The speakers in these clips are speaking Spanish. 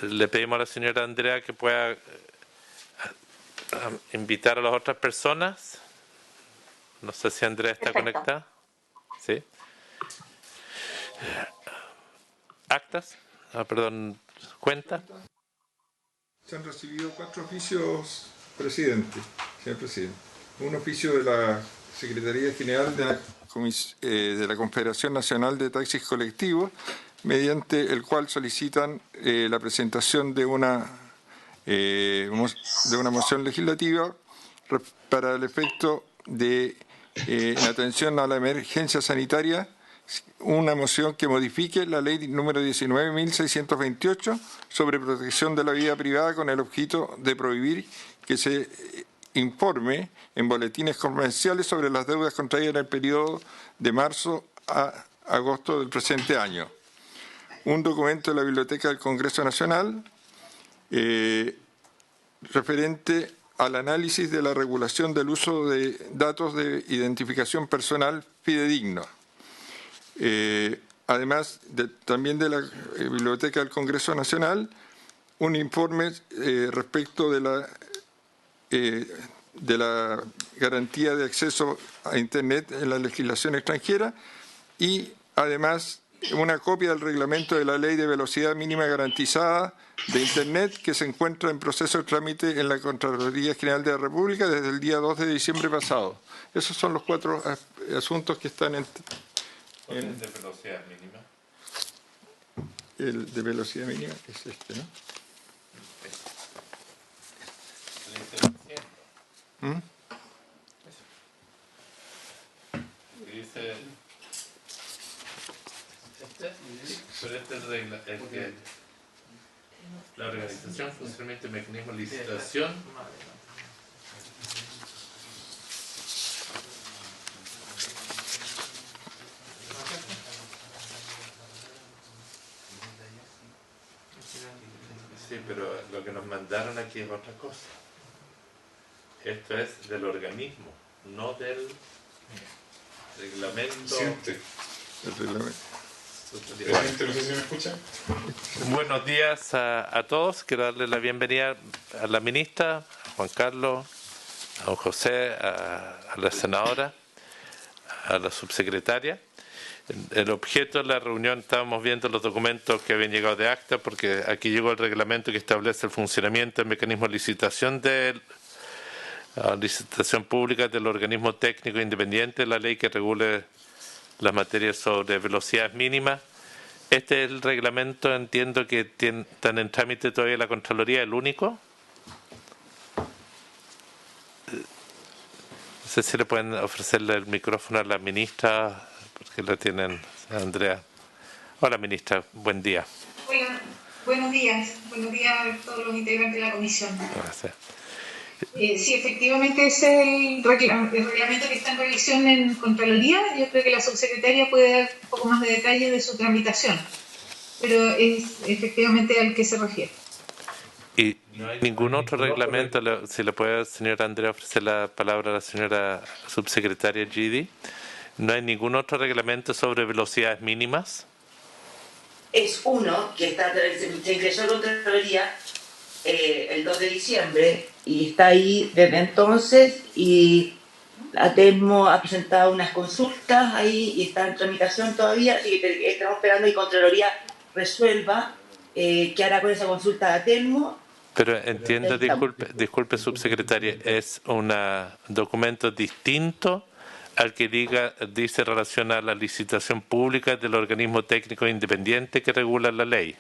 Le pedimos a la señora Andrea que pueda invitar a las otras personas. No sé si Andrea está conectada. Sí. Actas. Perdón, cuenta. Se han recibido 4 oficios, señor presidente. Un oficio de la Secretaría General de la Confederación Nacional de Taxis Colectivos, mediante el cual solicitan la presentación de una moción legislativa para el efecto de, en atención a la emergencia sanitaria, una moción que modifique la ley número 19.628 sobre protección de la vida privada con el objeto de prohibir que se informe en boletines comerciales sobre las deudas contraídas en el periodo de marzo a agosto del presente año. Un documento de la Biblioteca del Congreso Nacional referente al análisis de la regulación del uso de datos de identificación personal fidedigno. Además, también de la Biblioteca del Congreso Nacional, un informe respecto de la garantía de acceso a Internet en la legislación extranjera y, además, una copia del reglamento de la Ley de Velocidad Mínima Garantizada de Internet que se encuentra en proceso de trámite en la Contraloría General de la República desde el día 2 de diciembre pasado. Esos son los 4 asuntos que están en... ¿El de velocidad mínima? El de velocidad mínima es este, ¿no? Dice... Pero este es el que... La organización, funcionamiento y mecanismo de licitación. Sí, pero lo que nos mandaron aquí es otra cosa. Esto es del organismo, no del reglamento. El reglamento. No sé si me escuchan. Buenos días a todos. Quiero darle la bienvenida a la ministra, a Juan Carlos, a don José, a la senadora, a la subsecretaria. El objeto de la reunión, estábamos viendo los documentos que habían llegado de acta, porque aquí llegó el reglamento que establece el funcionamiento del mecanismo de licitación pública del organismo técnico independiente, la ley que regule las materias sobre velocidades mínimas. Este es el reglamento, entiendo que están en trámite todavía la Contraloría, el único. No sé si le pueden ofrecerle el micrófono a la ministra, porque la tienen, Andrea. Hola, ministra, buen día. Hola, buenos días a todos los integrantes de la comisión. Gracias. Sí, efectivamente ese es el reglamento que está en revisión en Contraloría. Yo creo que la subsecretaria puede dar un poco más de detalle de su tramitación, pero es efectivamente al que se refiere. ¿Y no hay ningún otro reglamento? Si le puede, señora Andrea, ofrecer la palabra a la señora subsecretaria Gidi. ¿No hay ningún otro reglamento sobre velocidades mínimas? Es uno que se ingresó a Contraloría el 2 de diciembre y está ahí desde entonces, y ATESMO ha presentado unas consultas ahí y está en tramitación todavía, así que estamos esperando que Contraloría resuelva qué hará con esa consulta de ATESMO. Pero entiendo, disculpe subsecretaria, es un documento distinto al que dice relación a la licitación pública del organismo técnico independiente que regula la ley.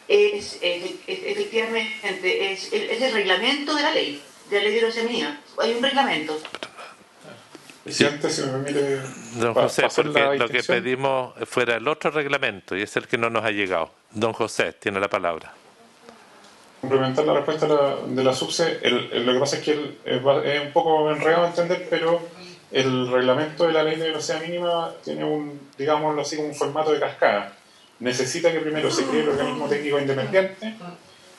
Efectivamente, es el reglamento de la ley de velocidad mínima. Hay un reglamento. Si antes se me permite, don José, porque lo que pedimos fuera el otro reglamento y es el que no nos ha llegado. Don José, tiene la palabra. Complementar la respuesta de la subse, lo que pasa es que es un poco enredado a entender, pero el reglamento de la ley de velocidad mínima tiene digámoslo así, un formato de cascada. Necesita que primero se cree el organismo técnico independiente,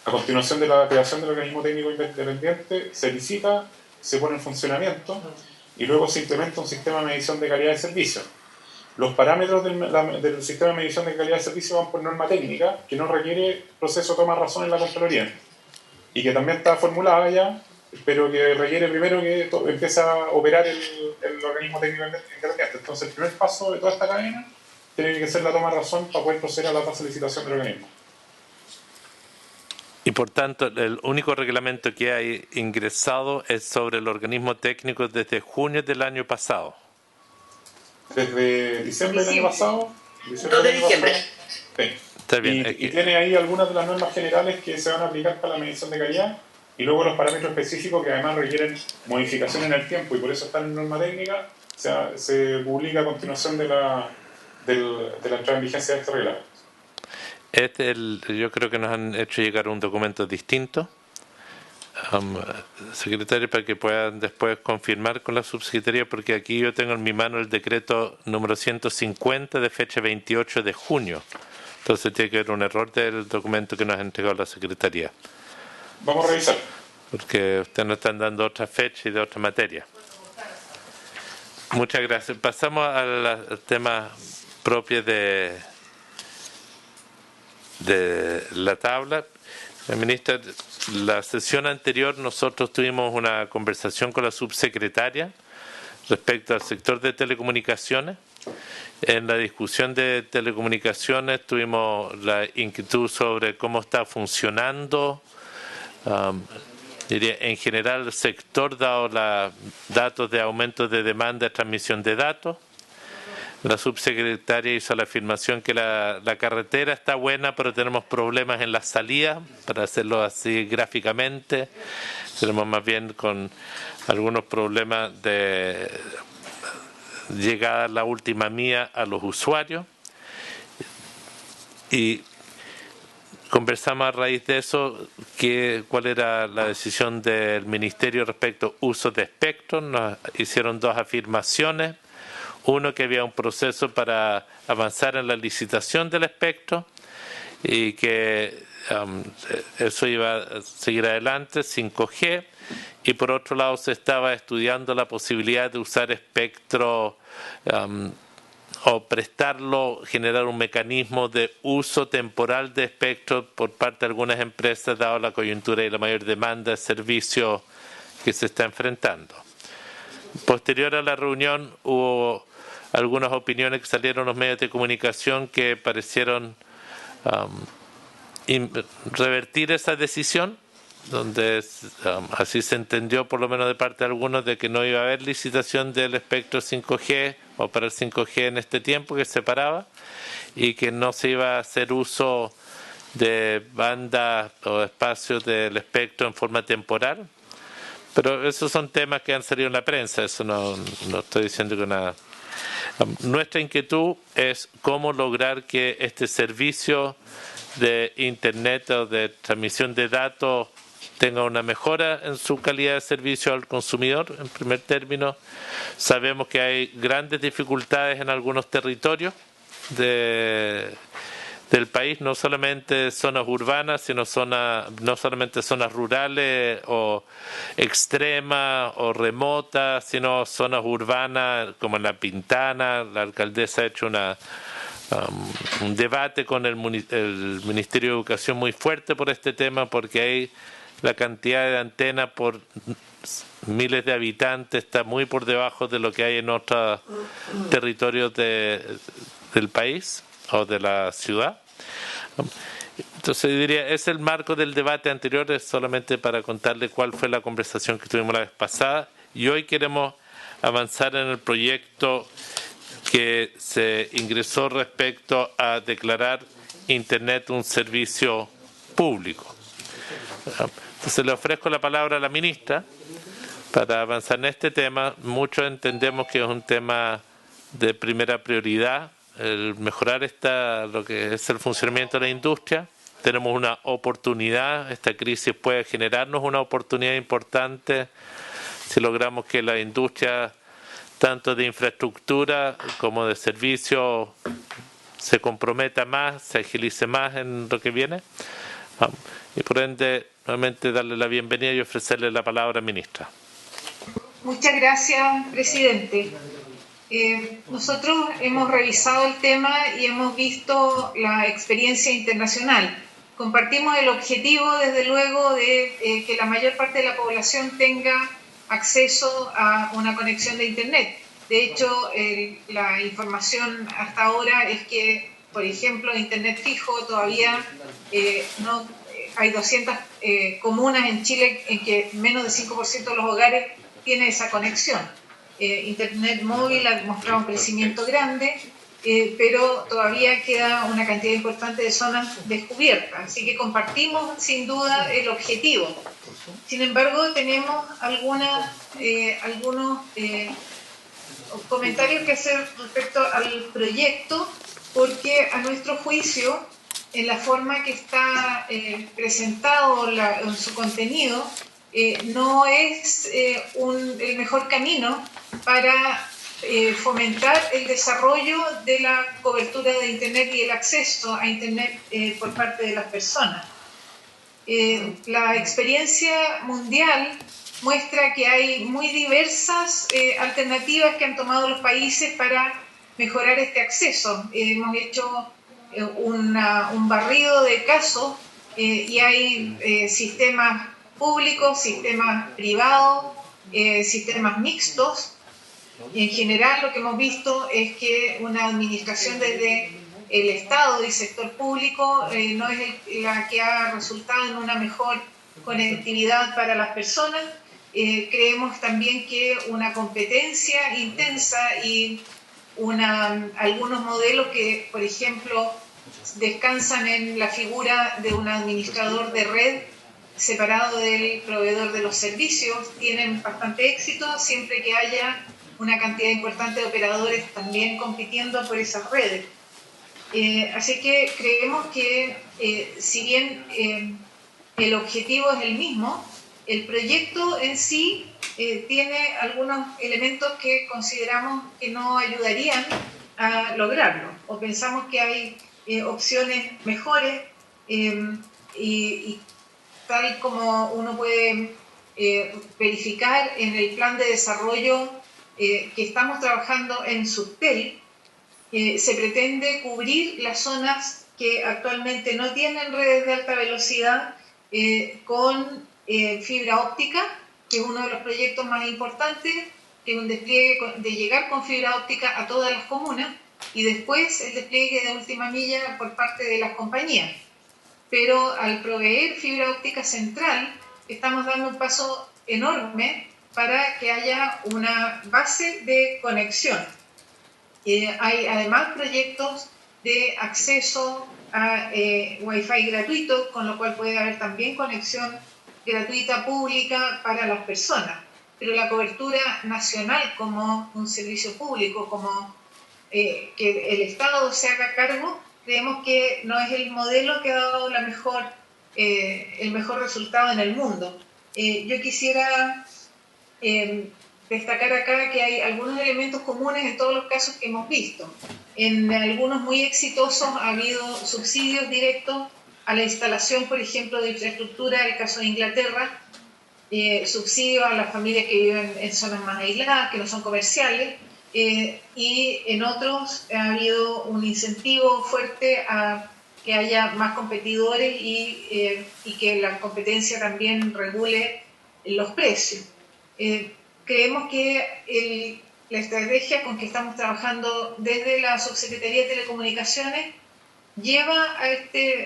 a continuación de la creación del organismo técnico independiente se licita, se pone en funcionamiento y luego se implementa un sistema de medición de calidad de servicio. los parámetros del sistema de medición de calidad de servicio van por norma técnica, que no requiere proceso de toma de razón en la Contraloría, y que también está formulada ya, pero que requiere primero que empiece a operar el organismo técnico independiente. Entonces, el primer paso de toda esta cadena tiene que ser la toma de razón para poder proceder a la tasa de licitación del organismo. Y por tanto, el único reglamento que hay ingresado es sobre el organismo técnico desde junio del año pasado. Desde diciembre del año pasado. 2 de diciembre. Sí. Está bien. Y tiene ahí algunas de las normas generales que se van a aplicar para la medición de calidad, y luego los parámetros específicos que además requieren modificación en el tiempo y por eso están en norma técnica, se publica a continuación de la entrada en vigencia de este reglamento. Yo creo que nos han hecho llegar un documento distinto, secretario, para que puedan después confirmar con la subsecretaría, porque aquí yo tengo en mi mano el decreto número 150 de fecha 28 de junio. Entonces tiene que haber un error del documento que nos ha entregado la secretaría. Vamos a revisar. Porque ustedes nos están dando otra fecha y de otra materia. Muchas gracias. Pasamos al tema propio de la tabla. Ministra, la sesión anterior nosotros tuvimos una conversación con la subsecretaria respecto al sector de telecomunicaciones. En la discusión de telecomunicaciones tuvimos la inquietud sobre cómo está funcionando diría, en general el sector, dado los datos de aumento de demanda de transmisión de datos. La subsecretaria hizo la afirmación que la carretera está buena, pero tenemos problemas en la salida, para hacerlo así gráficamente. Tenemos más bien con algunos problemas de llegada a la última milla a los usuarios. Y conversamos a raíz de eso cuál era la decisión del Ministerio respecto a uso de espectro. Nos hicieron dos afirmaciones. Uno, que había un proceso para avanzar en la licitación del espectro y que eso iba a seguir adelante, 5G. Y por otro lado se estaba estudiando la posibilidad de usar espectro o prestarlo, generar un mecanismo de uso temporal de espectro por parte de algunas empresas, dado la coyuntura y la mayor demanda de servicios que se está enfrentando. Posterior a la reunión hubo algunas opiniones que salieron en los medios de comunicación que parecieron revertir esa decisión, donde así se entendió, por lo menos de parte de algunos, de que no iba a haber licitación del espectro 5G o para el 5G en este tiempo, que se separaba, y que no se iba a hacer uso de bandas o espacios del espectro en forma temporal. Pero esos son temas que han salido en la prensa, eso no estoy diciendo que nada. Nuestra inquietud es cómo lograr que este servicio de Internet o de transmisión de datos tenga una mejora en su calidad de servicio al consumidor. En primer término, sabemos que hay grandes dificultades en algunos territorios del país, no solamente zonas urbanas, sino no solamente zonas rurales o extremas o remotas, sino zonas urbanas como en La Pintana. La alcaldesa ha hecho un debate con el Ministerio de Educación muy fuerte por este tema, porque hay la cantidad de antenas por miles de habitantes está muy por debajo de lo que hay en otros territorios del país o de la ciudad. Entonces diría, es el marco del debate anterior, es solamente para contarle cuál fue la conversación que tuvimos la vez pasada, y hoy queremos avanzar en el proyecto que se ingresó respecto a declarar Internet un servicio público. Entonces le ofrezco la palabra a la ministra para avanzar en este tema. Muchos entendemos que es un tema de primera prioridad, el mejorar lo que es el funcionamiento de la industria. Tenemos una oportunidad, esta crisis puede generarnos una oportunidad importante si logramos que la industria, tanto de infraestructura como de servicios, se comprometa más, se agilice más en lo que viene. Y por ende, nuevamente darle la bienvenida y ofrecerle la palabra, ministra. Muchas gracias, presidente. Nosotros hemos revisado el tema y hemos visto la experiencia internacional. Compartimos el objetivo, desde luego, de que la mayor parte de la población tenga acceso a una conexión de Internet. De hecho, la información hasta ahora es que, por ejemplo, Internet fijo todavía no hay 200 comunas en Chile en que menos del 5% de los hogares tiene esa conexión. Internet móvil ha mostrado un crecimiento grande, pero todavía queda una cantidad importante de zonas descubiertas. Así que compartimos sin duda el objetivo. Sin embargo, tenemos algunos comentarios que hacer respecto al proyecto, porque a nuestro juicio, en la forma que está presentado en su contenido, no es el mejor camino para fomentar el desarrollo de la cobertura de Internet y el acceso a Internet por parte de las personas. La experiencia mundial muestra que hay muy diversas alternativas que han tomado los países para mejorar este acceso. Hemos hecho un barrido de casos y hay sistemas públicos, sistemas privados, sistemas mixtos. Y en general lo que hemos visto es que una administración desde el Estado y sector público no es la que ha resultado en una mejor conectividad para las personas. Creemos también que una competencia intensa y algunos modelos que, por ejemplo, descansan en la figura de un administrador de red separado del proveedor de los servicios, tienen bastante éxito siempre que haya una cantidad importante de operadores también compitiendo por esas redes. Así que creemos que si bien el objetivo es el mismo, el proyecto en sí tiene algunos elementos que consideramos que no ayudarían a lograrlo, o pensamos que hay opciones mejores y tal como uno puede verificar en el plan de desarrollo que estamos trabajando en Subtel, se pretende cubrir las zonas que actualmente no tienen redes de alta velocidad con fibra óptica, que es uno de los proyectos más importantes, que es un despliegue de llegar con fibra óptica a todas las comunas y después el despliegue de última milla por parte de las compañías. Pero al proveer fibra óptica central, estamos dando un paso enorme para que haya una base de conexión. Hay además proyectos de acceso a Wi-Fi gratuito, con lo cual puede haber también conexión gratuita pública para las personas. Pero la cobertura nacional como un servicio público, como que el Estado se haga cargo, creemos que no es el modelo que ha dado el mejor resultado en el mundo. Yo quisiera destacar acá que hay algunos elementos comunes en todos los casos que hemos visto. En algunos muy exitosos ha habido subsidios directos a la instalación, por ejemplo, de infraestructura, el caso de Inglaterra, subsidios a las familias que viven en zonas más aisladas, que no son comerciales, y en otros ha habido un incentivo fuerte a que haya más competidores y que la competencia también regule los precios. Creemos que la estrategia con que estamos trabajando desde la Subsecretaría de Telecomunicaciones lleva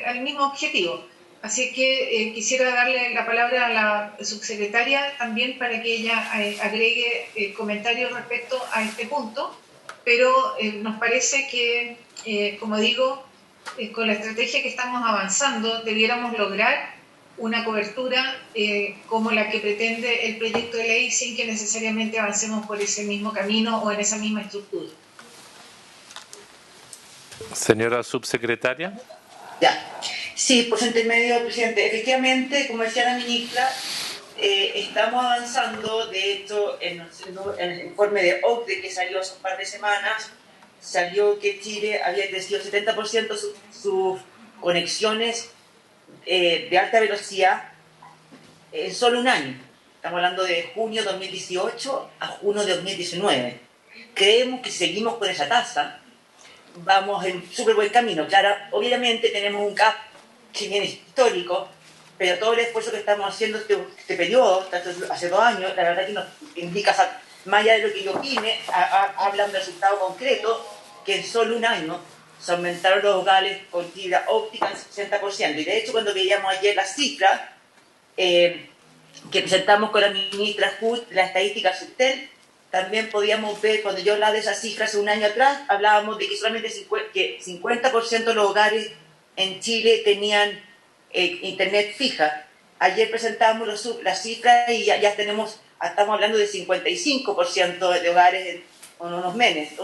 al mismo objetivo. Así que quisiera darle la palabra a la subsecretaria también para que ella agregue comentarios respecto a este punto, pero nos parece que, como digo, con la estrategia que estamos avanzando debiéramos lograr una cobertura como la que pretende el proyecto de ley sin que necesariamente avancemos por ese mismo camino o en esa misma estructura. Señora subsecretaria. Ya. Sí, por su intermedio, presidente. Efectivamente, como decía la ministra, estamos avanzando. De hecho, en el informe de OCDE que salió hace un par de semanas, salió que Chile había crecido 70% sus conexiones de alta velocidad en solo un año. Estamos hablando de junio de 2018 a junio de 2019. Creemos que si seguimos con esa tasa, vamos en súper buen camino. Claro, obviamente tenemos un gap que viene histórico, pero todo el esfuerzo que estamos haciendo este periodo, hace 2 años, la verdad que nos indica, más allá de lo que yo opine, habla de un resultado concreto, que en solo 1 año se aumentaron los hogares con fibra óptica en 60%. Y de hecho, cuando veíamos ayer las cifras que presentamos con la ministra Hood, la estadística Subtel, también podíamos ver, cuando yo hablaba de esas cifras hace 1 año atrás, hablábamos de que solamente 50% de los hogares en Chile tenían internet fija. Ayer presentamos las cifras y ya estamos hablando de 55% de hogares en unos meses.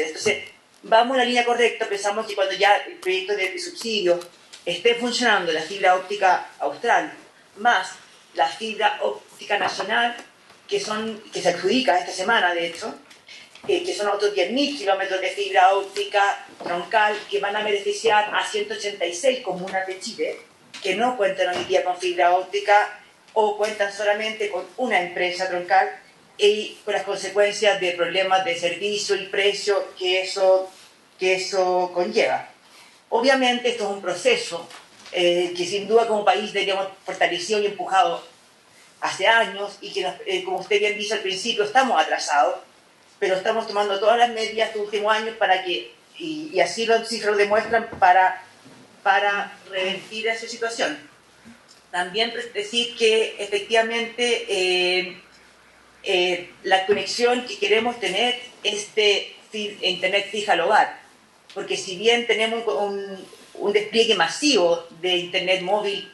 Entonces, vamos en la línea correcta. Pensamos que cuando ya el proyecto de subsidio esté funcionando, la fibra óptica austral, más la fibra óptica nacional, que se adjudica esta semana, de hecho, que son otros 10.000 kilómetros de fibra óptica troncal que van a beneficiar a 186 comunas de Chile que no cuentan hoy día con fibra óptica o cuentan solamente con una empresa troncal, y con las consecuencias de problemas de servicio y precio que eso conlleva. Obviamente esto es un proceso que sin duda como país deberíamos fortalecido y empujado hace años, y que como usted bien dice al principio, estamos atrasados, pero estamos tomando todas las medidas estos últimos años para que, y así los cifras lo demuestran, para revertir esa situación. También decir que efectivamente la conexión que queremos tener es de internet fija al hogar, porque si bien tenemos un despliegue masivo de internet móvil,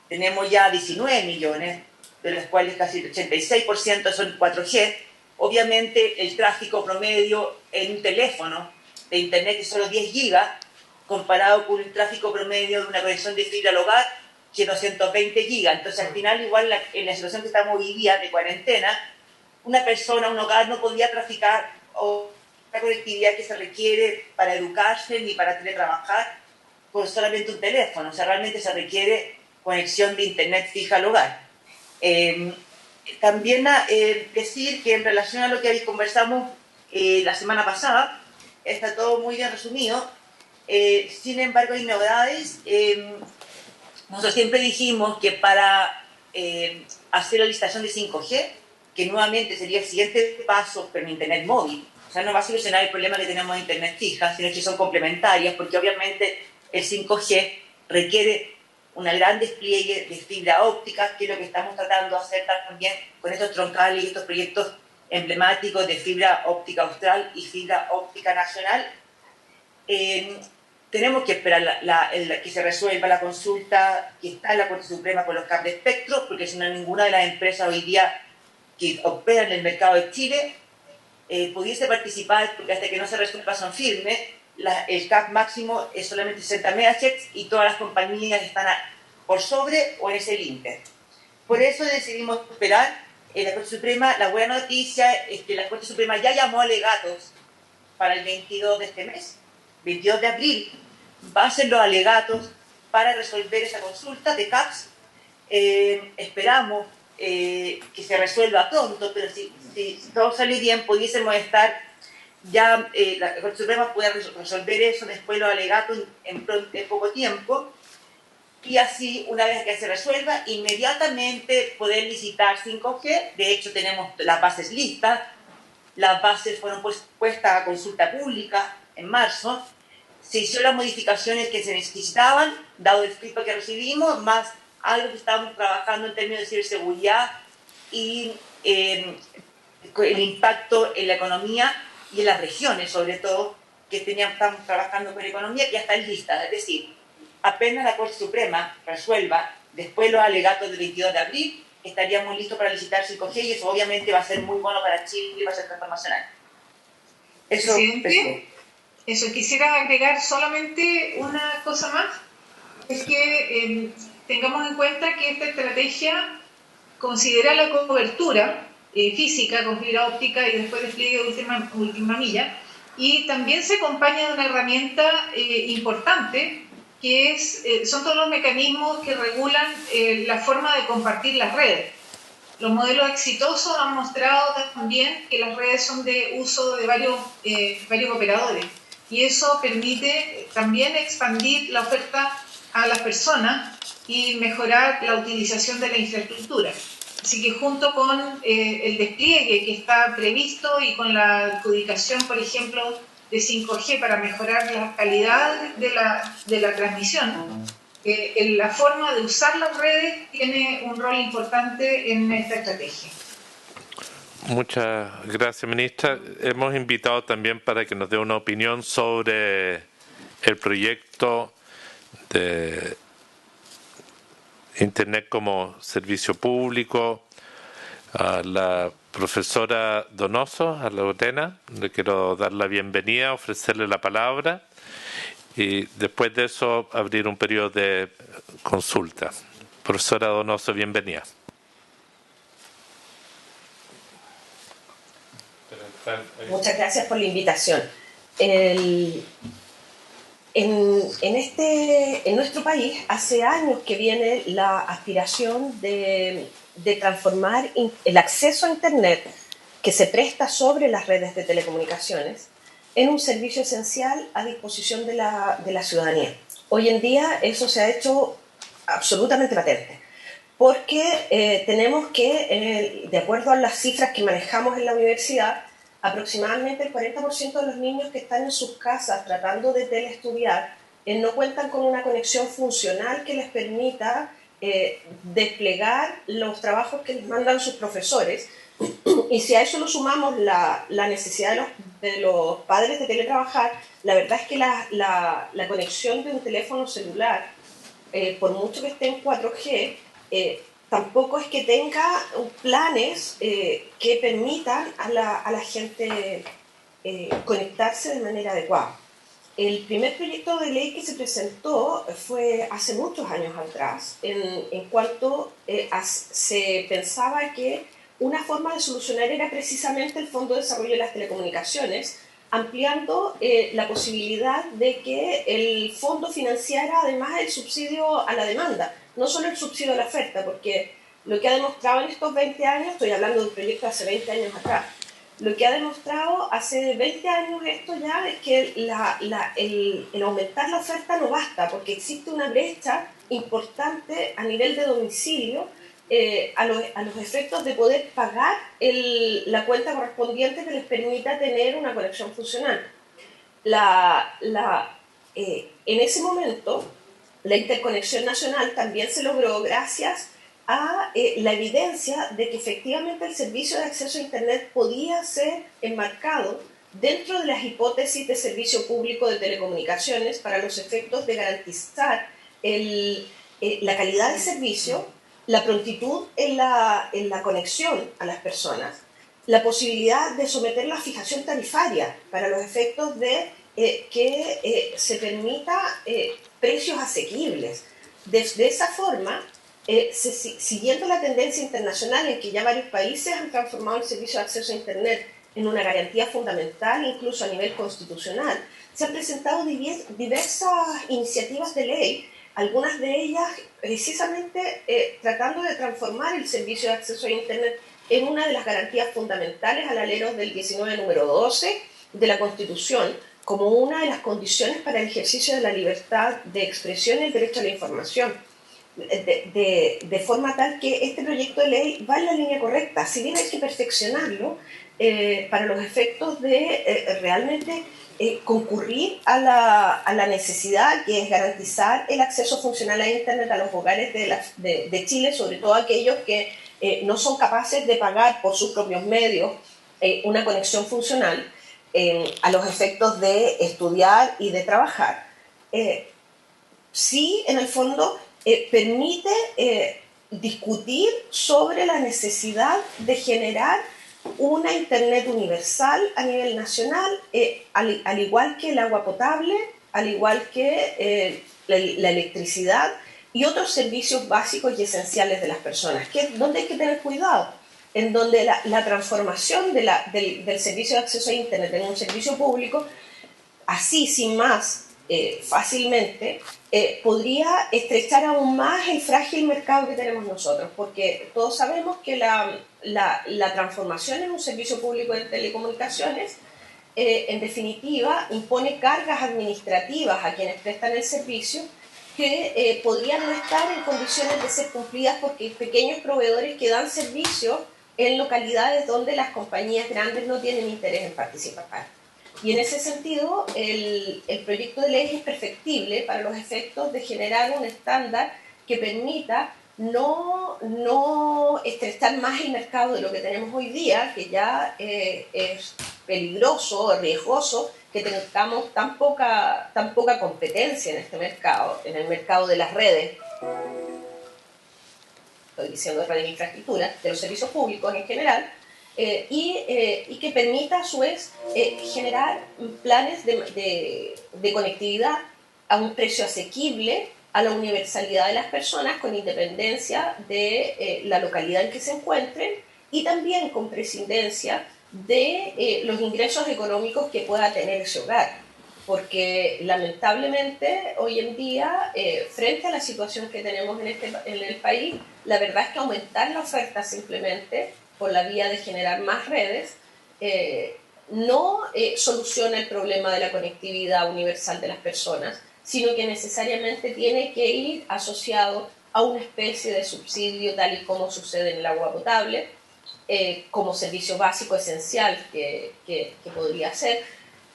tenemos ya 19 millones, de los cuales casi el 86% son 4G, obviamente el tráfico promedio en un teléfono de internet es solo 10 gigas, comparado con el tráfico promedio de una conexión de fibra al hogar, que es 220 gigas. Entonces, al final, igual en la situación que estamos hoy día de cuarentena, una persona, un hogar, no podía traficar o la conectividad que se requiere para educarse ni para teletrabajar con solamente un teléfono. O sea, realmente se requiere conexión de internet fija al hogar. También decir que en relación a lo que conversamos la semana pasada, está todo muy bien resumido. Sin embargo, hay novedades. Nosotros siempre dijimos que para hacer la licitación de 5G, que nuevamente sería el siguiente paso, pero en internet móvil, o sea, no va a solucionar el problema que tenemos de internet fija, sino que son complementarias, porque obviamente el 5G requiere un gran despliegue de fibra óptica, que es lo que estamos tratando de hacer también con estos troncales y estos proyectos emblemáticos de fibra óptica austral y fibra óptica nacional. Tenemos que esperar que se resuelva la consulta que está en la Corte Suprema con los cables de espectro, porque si no, ninguna de las empresas hoy día que operan en el mercado de Chile pudiese participar, porque hasta que no se resuelva son firmes. El cap máximo es solamente 60 MHz y todas las compañías están por sobre o en ese límite. Por eso decidimos esperar en la Corte Suprema. La buena noticia es que la Corte Suprema ya llamó alegatos para el 22 de este mes, 22 de abril, va a hacer los alegatos para resolver esa consulta de CAPS. Esperamos que se resuelva pronto, pero si todo sale bien, pudiésemos estar ya, la Corte Suprema puede resolver eso, después los alegatos en poco tiempo, y así, una vez que se resuelva, inmediatamente poder licitar 5G. De hecho, tenemos las bases listas. Las bases fueron puestas a consulta pública en marzo. Se hicieron las modificaciones que se necesitaban, dado el feedback que recibimos, más algo que estábamos trabajando en términos de ciberseguridad y el impacto en la economía y en las regiones, sobre todo, que estamos trabajando con la economía, ya están listas. Es decir, apenas la Corte Suprema resuelva después los alegatos del 22 de abril, estaríamos listos para licitar 5G, y eso obviamente va a ser muy bueno para Chile y va a ser transformacional. Eso, eso, quisiera agregar solamente una cosa más, es que tengamos en cuenta que esta estrategia considera la cobertura física con fibra óptica y después despliegue de última milla, y también se acompaña de una herramienta importante, que son todos los mecanismos que regulan la forma de compartir las redes. Los modelos exitosos han mostrado también que las redes son de uso de varios operadores y eso permite también expandir la oferta a las personas y mejorar la utilización de la infraestructura. Así que junto con el despliegue que está previsto y con la adjudicación, por ejemplo, de 5G para mejorar la calidad de la transmisión, la forma de usar las redes tiene un rol importante en esta estrategia. Muchas gracias, ministra. Hemos invitado también para que nos dé una opinión sobre el proyecto de Internet como servicio público a la profesora Donoso, a la Lorena. Le quiero dar la bienvenida, ofrecerle la palabra y después de eso abrir un periodo de consulta. Profesora Donoso, bienvenida. Muchas gracias por la invitación. En nuestro país hace años que viene la aspiración de transformar el acceso a Internet que se presta sobre las redes de telecomunicaciones en un servicio esencial a disposición de la ciudadanía. Hoy en día eso se ha hecho absolutamente patente, porque tenemos que, de acuerdo a las cifras que manejamos en la universidad, aproximadamente el 40% de los niños que están en sus casas tratando de teleestudiar no cuentan con una conexión funcional que les permita desplegar los trabajos que les mandan sus profesores. Y si a eso lo sumamos la necesidad de los padres de teletrabajar, la verdad es que la conexión de un teléfono celular, por mucho que esté en 4G, tampoco es que tenga planes que permitan a la gente conectarse de manera adecuada. El primer proyecto de ley que se presentó fue hace muchos años atrás, en cuanto se pensaba que una forma de solucionar era precisamente el Fondo de Desarrollo de las Telecomunicaciones, ampliando la posibilidad de que el fondo financiara además el subsidio a la demanda, no solo el subsidio a la oferta, porque lo que ha demostrado en estos 20 años, estoy hablando de un proyecto hace 20 años atrás, lo que ha demostrado hace 20 años esto ya es que el aumentar la oferta no basta, porque existe una brecha importante a nivel de domicilio a los efectos de poder pagar la cuenta correspondiente que les permita tener una conexión funcional. En ese momento, la interconexión nacional también se logró gracias a la evidencia de que efectivamente el servicio de acceso a Internet podía ser enmarcado dentro de las hipótesis de servicio público de telecomunicaciones para los efectos de garantizar la calidad de servicio, la prontitud en la conexión a las personas, la posibilidad de someter la fijación tarifaria para los efectos de que se permita precios asequibles. De esa forma, siguiendo la tendencia internacional en que ya varios países han transformado el servicio de acceso a Internet en una garantía fundamental, incluso a nivel constitucional, se han presentado diversas iniciativas de ley, algunas de ellas precisamente tratando de transformar el servicio de acceso a Internet en una de las garantías fundamentales al alero del 19 número 12 de la Constitución, como una de las condiciones para el ejercicio de la libertad de expresión y el derecho a la información. De forma tal que este proyecto de ley va en la línea correcta, si bien hay que perfeccionarlo para los efectos de realmente concurrir a la necesidad que es garantizar el acceso funcional a Internet a los hogares de Chile, sobre todo aquellos que no son capaces de pagar por sus propios medios una conexión funcional a los efectos de estudiar y de trabajar. Sí, en el fondo, permite discutir sobre la necesidad de generar una Internet universal a nivel nacional, al igual que el agua potable, al igual que la electricidad y otros servicios básicos y esenciales de las personas, donde hay que tener cuidado, en donde la transformación del servicio de acceso a Internet en un servicio público, así sin más, fácilmente, podría estrechar aún más el frágil mercado que tenemos nosotros, porque todos sabemos que la transformación en un servicio público de telecomunicaciones en definitiva impone cargas administrativas a quienes prestan el servicio que podrían no estar en condiciones de ser cumplidas porque hay pequeños proveedores que dan servicios en localidades donde las compañías grandes no tienen interés en participar. Y en ese sentido, el proyecto de ley es imperfectible para los efectos de generar un estándar que permita no estrechar más el mercado de lo que tenemos hoy día, que ya es peligroso, riesgoso, que tengamos tan poca competencia en este mercado, en el mercado de las redes, estoy diciendo redes de infraestructura, de los servicios públicos en general, y que permita a su vez generar planes de conectividad a un precio asequible a la universalidad de las personas con independencia de la localidad en que se encuentren y también con prescindencia de los ingresos económicos que pueda tener ese hogar. Porque lamentablemente hoy en día, frente a la situación que tenemos en el país, la verdad es que aumentar la oferta simplemente por la vía de generar más redes no soluciona el problema de la conectividad universal de las personas, sino que necesariamente tiene que ir asociado a una especie de subsidio tal y como sucede en el agua potable, como servicio básico esencial que podría ser,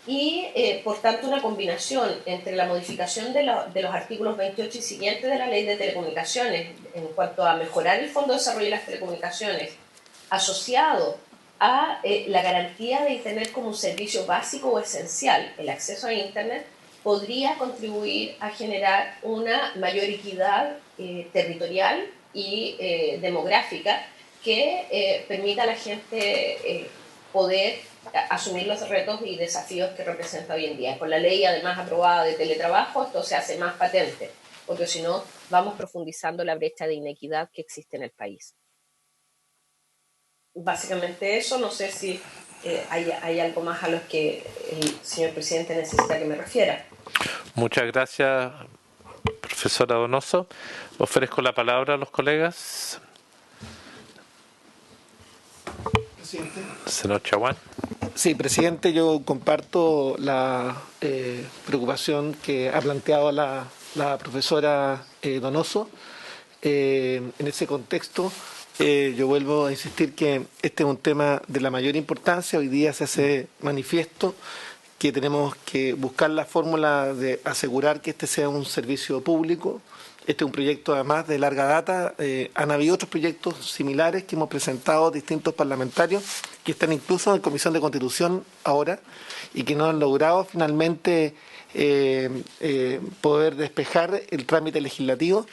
y por tanto una combinación entre la modificación de los artículos 28 y siguientes de la Ley de Telecomunicaciones en cuanto a mejorar el Fondo de Desarrollo de las Telecomunicaciones, asociado a la garantía de Internet como un servicio básico o esencial, el acceso a Internet, podría contribuir a generar una mayor equidad territorial y demográfica que permita a la gente poder asumir los retos y desafíos que representa hoy en día. Con la ley además aprobada de teletrabajo, esto se hace más patente, porque si no vamos profundizando la brecha de inequidad que existe en el país. Básicamente eso, no sé si hay algo más a lo que el señor presidente necesita que me refiera. Muchas gracias, profesora Donoso. Ofrezco la palabra a los colegas. Presidente. Senador Chaguán. Sí, presidente, yo comparto la preocupación que ha planteado la profesora Donoso. En ese contexto, yo vuelvo a insistir que este es un tema de la mayor importancia. Hoy día se hace manifiesto que tenemos que buscar la fórmula de asegurar que este sea un servicio público. Este es un proyecto además de larga data. Han habido otros proyectos similares que hemos presentado distintos parlamentarios que están incluso en Comisión de Constitución ahora y que no han logrado finalmente poder despejar el trámite legislativo.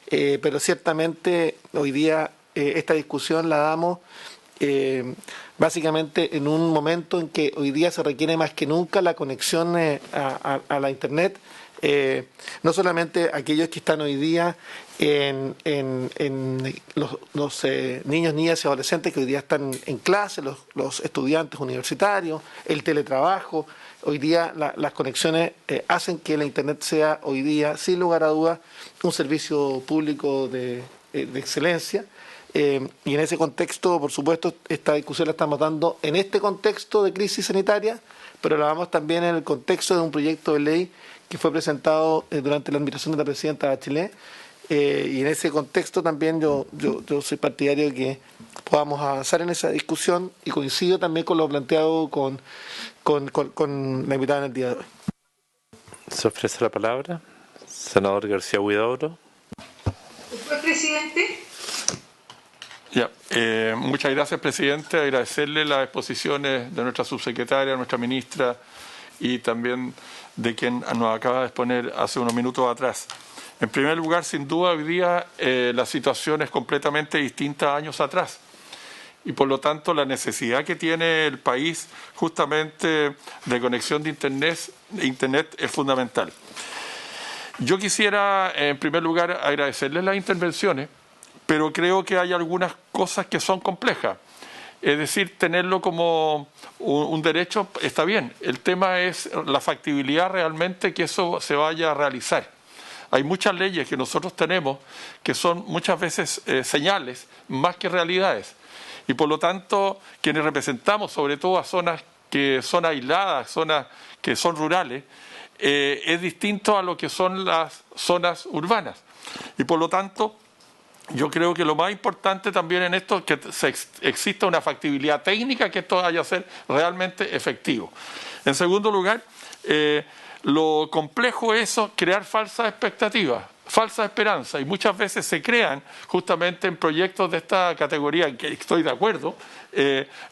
Pero ciertamente hoy día esta discusión la damos básicamente en un momento en que hoy día se requiere más que nunca la conexión a la Internet. No solamente aquellos que están hoy día en los niños, niñas y adolescentes que hoy día están en clase, los estudiantes universitarios, el teletrabajo. Hoy día las conexiones hacen que la Internet sea hoy día, sin lugar a dudas, un servicio público de excelencia. Y en ese contexto, por supuesto, esta discusión la estamos dando en este contexto de crisis sanitaria, pero la vamos también en el contexto de un proyecto de ley que fue presentado durante la administración de la presidenta Bachelet, y en ese contexto también yo soy partidario de que podamos avanzar en esa discusión y coincido también con lo planteado con la invitada en el día de hoy. Se ofrece la palabra. Senador García Huidobro. ¿Después, presidente? Ya, muchas gracias, presidente. Agradecerle las exposiciones de nuestra subsecretaria, nuestra ministra y también de quien nos acaba de exponer hace unos minutos atrás. En primer lugar, sin duda, hoy día la situación es completamente distinta a años atrás. Y por lo tanto, la necesidad que tiene el país justamente de conexión de Internet es fundamental. Yo quisiera, en primer lugar, agradecerles las intervenciones, pero creo que hay algunas cosas que son complejas. Es decir, tenerlo como un derecho está bien. El tema es la factibilidad realmente que eso se vaya a realizar. Hay muchas leyes que nosotros tenemos que son muchas veces señales más que realidades. Y por lo tanto, quienes representamos sobre todo a zonas que son aisladas, zonas que son rurales, es distinto a lo que son las zonas urbanas. Y por lo tanto, yo creo que lo más importante también en esto es que exista una factibilidad técnica, que esto vaya a ser realmente efectivo. En segundo lugar, lo complejo es eso, crear falsas expectativas, falsas esperanzas, y muchas veces se crean justamente en proyectos de esta categoría, en que estoy de acuerdo,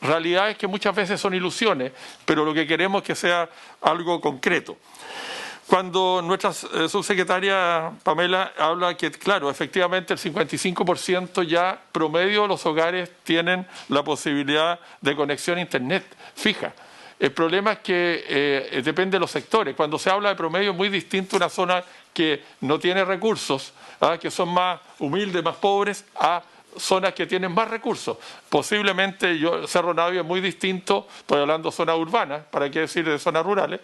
realidades que muchas veces son ilusiones, pero lo que queremos es que sea algo concreto. Cuando nuestra subsecretaria Pamela habla que, claro, efectivamente el 55% ya promedio de los hogares tienen la posibilidad de conexión a Internet fija. El problema es que depende de los sectores. Cuando se habla de promedio es muy distinto una zona que no tiene recursos, que son más humildes, más pobres, a zonas que tienen más recursos. Posiblemente Cerro Navia es muy distinto, estoy hablando de zonas urbanas, para qué decir de zonas rurales,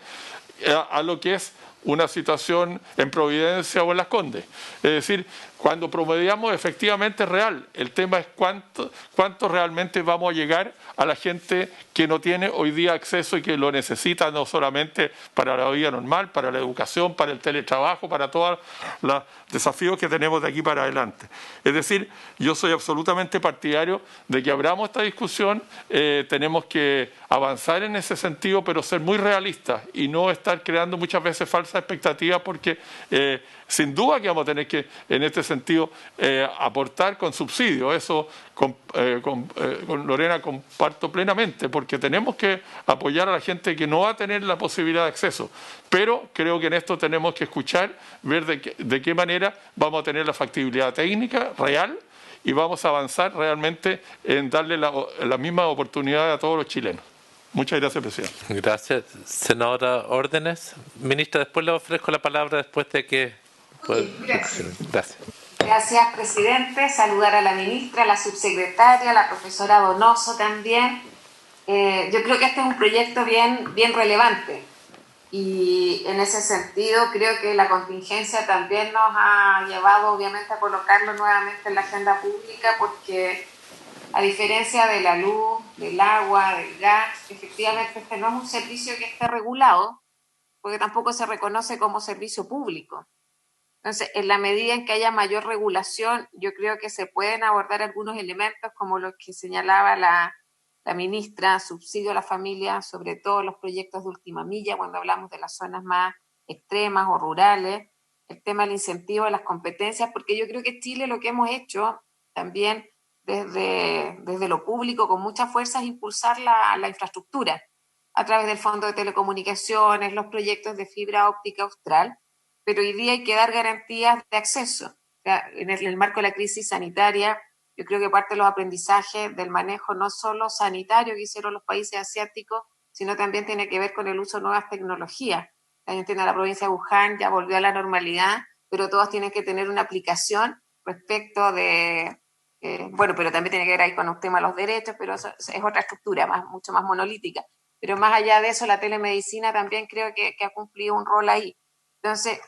a lo que es una situación en Providencia o en Las Condes. Es decir, cuando promediamos efectivamente es real. El tema es cuánto realmente vamos a llegar a la gente que no tiene hoy día acceso y que lo necesita no solamente para la vida normal, para la educación, para el teletrabajo, para todos los desafíos que tenemos de aquí para adelante. Es decir, yo soy absolutamente partidario de que abramos esta discusión, tenemos que avanzar en ese sentido, pero ser muy realistas y no estar creando muchas veces falsas expectativas, porque sin duda que vamos a tener que, en este sentido, aportar con subsidios. Eso con Lorena comparto plenamente, porque tenemos que apoyar a la gente que no va a tener la posibilidad de acceso. Pero creo que en esto tenemos que escuchar, ver de qué manera vamos a tener la factibilidad técnica real y vamos a avanzar realmente en darle la misma oportunidad a todos los chilenos. Muchas gracias, presidente. Gracias. Senadora Órdenes. Ministra, después le ofrezco la palabra después de que... Gracias. Gracias, presidente. Saludar a la ministra, a la subsecretaria, a la profesora Donoso también. Yo creo que este es un proyecto bien relevante y en ese sentido creo que la contingencia también nos ha llevado obviamente a colocarlo nuevamente en la agenda pública, porque a diferencia de la luz, del agua, del gas, efectivamente este no es un servicio que esté regulado, porque tampoco se reconoce como servicio público. Entonces, en la medida en que haya mayor regulación, yo creo que se pueden abordar algunos elementos como los que señalaba la ministra, subsidio a la familia, sobre todo los proyectos de última milla, cuando hablamos de las zonas más extremas o rurales, el tema del incentivo de las competencias, porque yo creo que Chile lo que hemos hecho también desde lo público con mucha fuerza es impulsar la infraestructura a través del Fondo de Telecomunicaciones, los proyectos de fibra óptica austral, pero hoy día hay que dar garantías de acceso. O sea, en el marco de la crisis sanitaria, yo creo que parte de los aprendizajes del manejo no solo sanitario que hicieron los países asiáticos, sino también tiene que ver con el uso de nuevas tecnologías. La gente en la provincia de Wuhan ya volvió a la normalidad, pero todos tienen que tener una aplicación respecto de... bueno, pero también tiene que ver ahí con el tema de los derechos, pero eso es otra estructura, mucho más monolítica. Pero más allá de eso, la telemedicina también creo que ha cumplido un rol ahí. Entonces,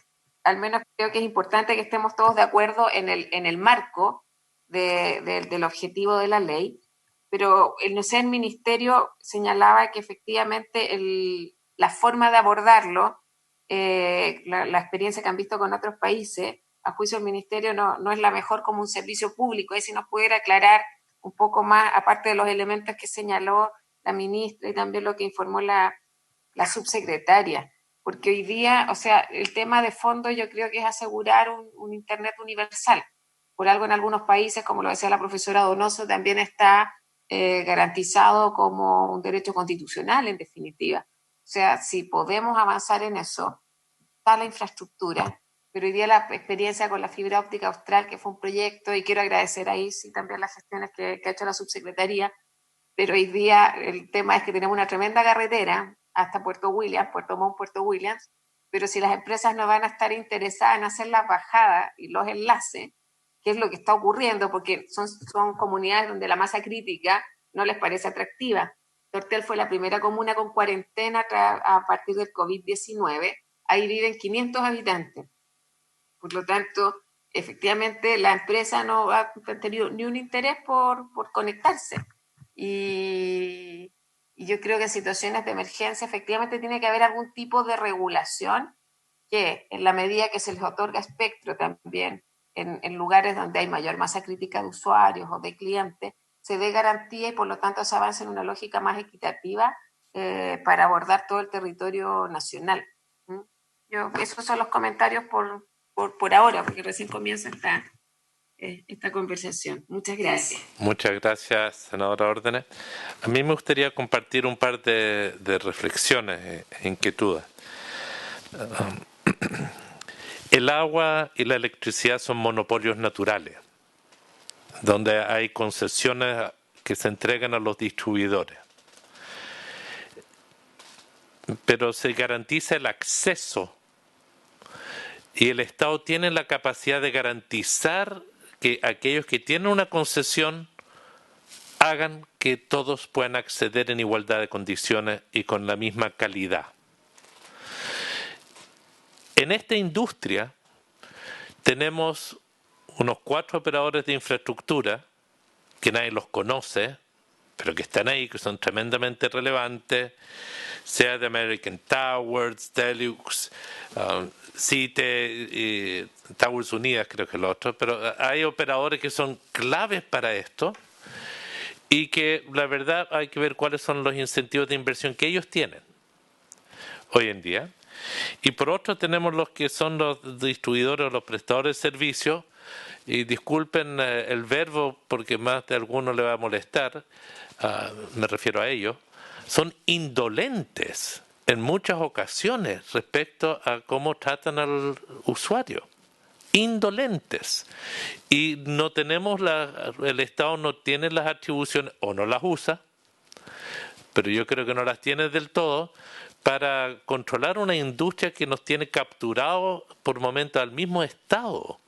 al menos creo que es importante que estemos todos de acuerdo en el marco del objetivo de la ley, pero no sé, el ministerio señalaba que efectivamente la forma de abordarlo, la experiencia que han visto con otros países, a juicio del ministerio no es la mejor como un servicio público. Ahí si nos pudiera aclarar un poco más, aparte de los elementos que señaló la ministra y también lo que informó la subsecretaria, porque hoy día, o sea, el tema de fondo yo creo que es asegurar un Internet universal. Por algo en algunos países, como lo decía la profesora Donoso, también está garantizado como un derecho constitucional, en definitiva. O sea, si podemos avanzar en eso, está la infraestructura, pero hoy día la experiencia con la fibra óptica austral, que fue un proyecto, y quiero agradecer ahí sí también las gestiones que ha hecho la subsecretaría, pero hoy día el tema es que tenemos una tremenda carretera hasta Puerto Williams, Puerto Montt, Puerto Williams, pero si las empresas no van a estar interesadas en hacer las bajadas y los enlaces, que es lo que está ocurriendo, porque son comunidades donde la masa crítica no les parece atractiva. Tortel fue la primera comuna con cuarentena a partir del COVID-19. Ahí viven 500 habitantes. Por lo tanto, efectivamente, la empresa no ha tenido ni un interés por conectarse. Y yo creo que en situaciones de emergencia, efectivamente, tiene que haber algún tipo de regulación que, en la medida que se les otorga espectro también, en lugares donde hay mayor masa crítica de usuarios o de clientes, se dé garantía y por lo tanto se avance en una lógica más equitativa para abordar todo el territorio nacional. Esos son los comentarios por ahora, porque recién comienza esta conversación. Muchas gracias. Muchas gracias, senadora Órdenes. A mí me gustaría compartir un par de reflexiones e inquietudes. El agua y la electricidad son monopolios naturales, donde hay concesiones que se entregan a los distribuidores. Pero se garantiza el acceso y el Estado tiene la capacidad de garantizar que aquellos que tienen una concesión hagan que todos puedan acceder en igualdad de condiciones y con la misma calidad. En esta industria tenemos unos 4 operadores de infraestructura que nadie los conoce, pero que están ahí, que son tremendamente relevantes, sea de American Towers, Deluxe, CITE, Towers Unidas, creo que es lo otro, pero hay operadores que son claves para esto y que la verdad hay que ver cuáles son los incentivos de inversión que ellos tienen hoy en día. Y por otro tenemos los que son los distribuidores o los prestadores de servicios, y disculpen el verbo porque más de alguno le va a molestar, me refiero a ellos, son indolentes en muchas ocasiones respecto a cómo tratan al usuario. Indolentes. Y no tenemos el Estado no tiene las atribuciones, o no las usa, pero yo creo que no las tiene del todo, para controlar una industria que nos tiene capturados por momentos al mismo Estado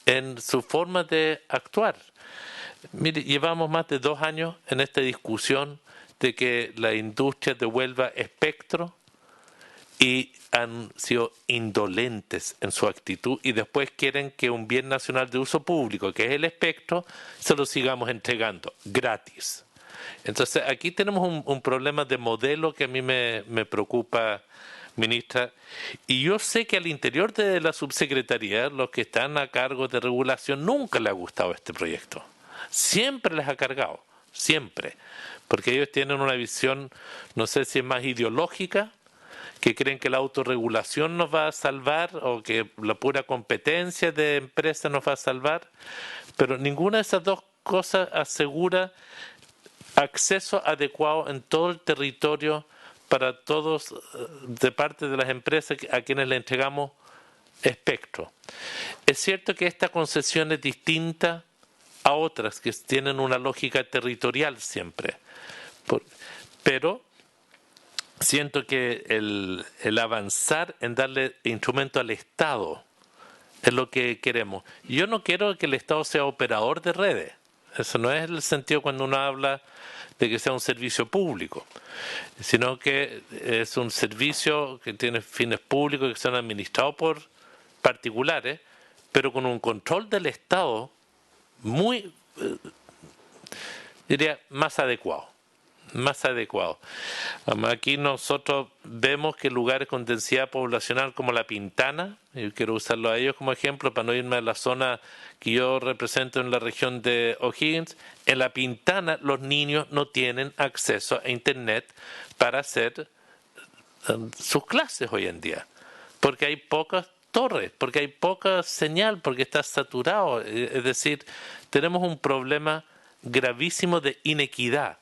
en su forma de actuar. Mire, llevamos más de 2 años en esta discusión de que la industria devuelva espectro y han sido indolentes en su actitud y después quieren que un bien nacional de uso público, que es el espectro, se lo sigamos entregando gratis. Entonces aquí tenemos un problema de modelo que a mí me preocupa, ministra, y yo sé que al interior de la subsecretaría los que están a cargo de regulación nunca les ha gustado este proyecto, siempre les ha cargado, siempre, porque ellos tienen una visión, no sé si es más ideológica, que creen que la autorregulación nos va a salvar o que la pura competencia de empresas nos va a salvar, pero ninguna de esas dos cosas asegura acceso adecuado en todo el territorio para todos de parte de las empresas a quienes le entregamos espectro. Es cierto que esta concesión es distinta a otras que tienen una lógica territorial siempre, pero siento que el avanzar en darle instrumento al Estado es lo que queremos. Yo no quiero que el Estado sea operador de redes. Eso no es el sentido cuando uno habla de que sea un servicio público, sino que es un servicio que tiene fines públicos que son administrados por particulares, pero con un control del Estado muy, diría, más adecuado. Aquí nosotros vemos que lugares con densidad poblacional como La Pintana, yo quiero usarlo a ellos como ejemplo para no irme a la zona que yo represento en la región de O'Higgins, en La Pintana los niños no tienen acceso a internet para hacer sus clases hoy en día, porque hay pocas torres, porque hay poca señal, porque está saturado, es decir, tenemos un problema gravísimo de inequidad.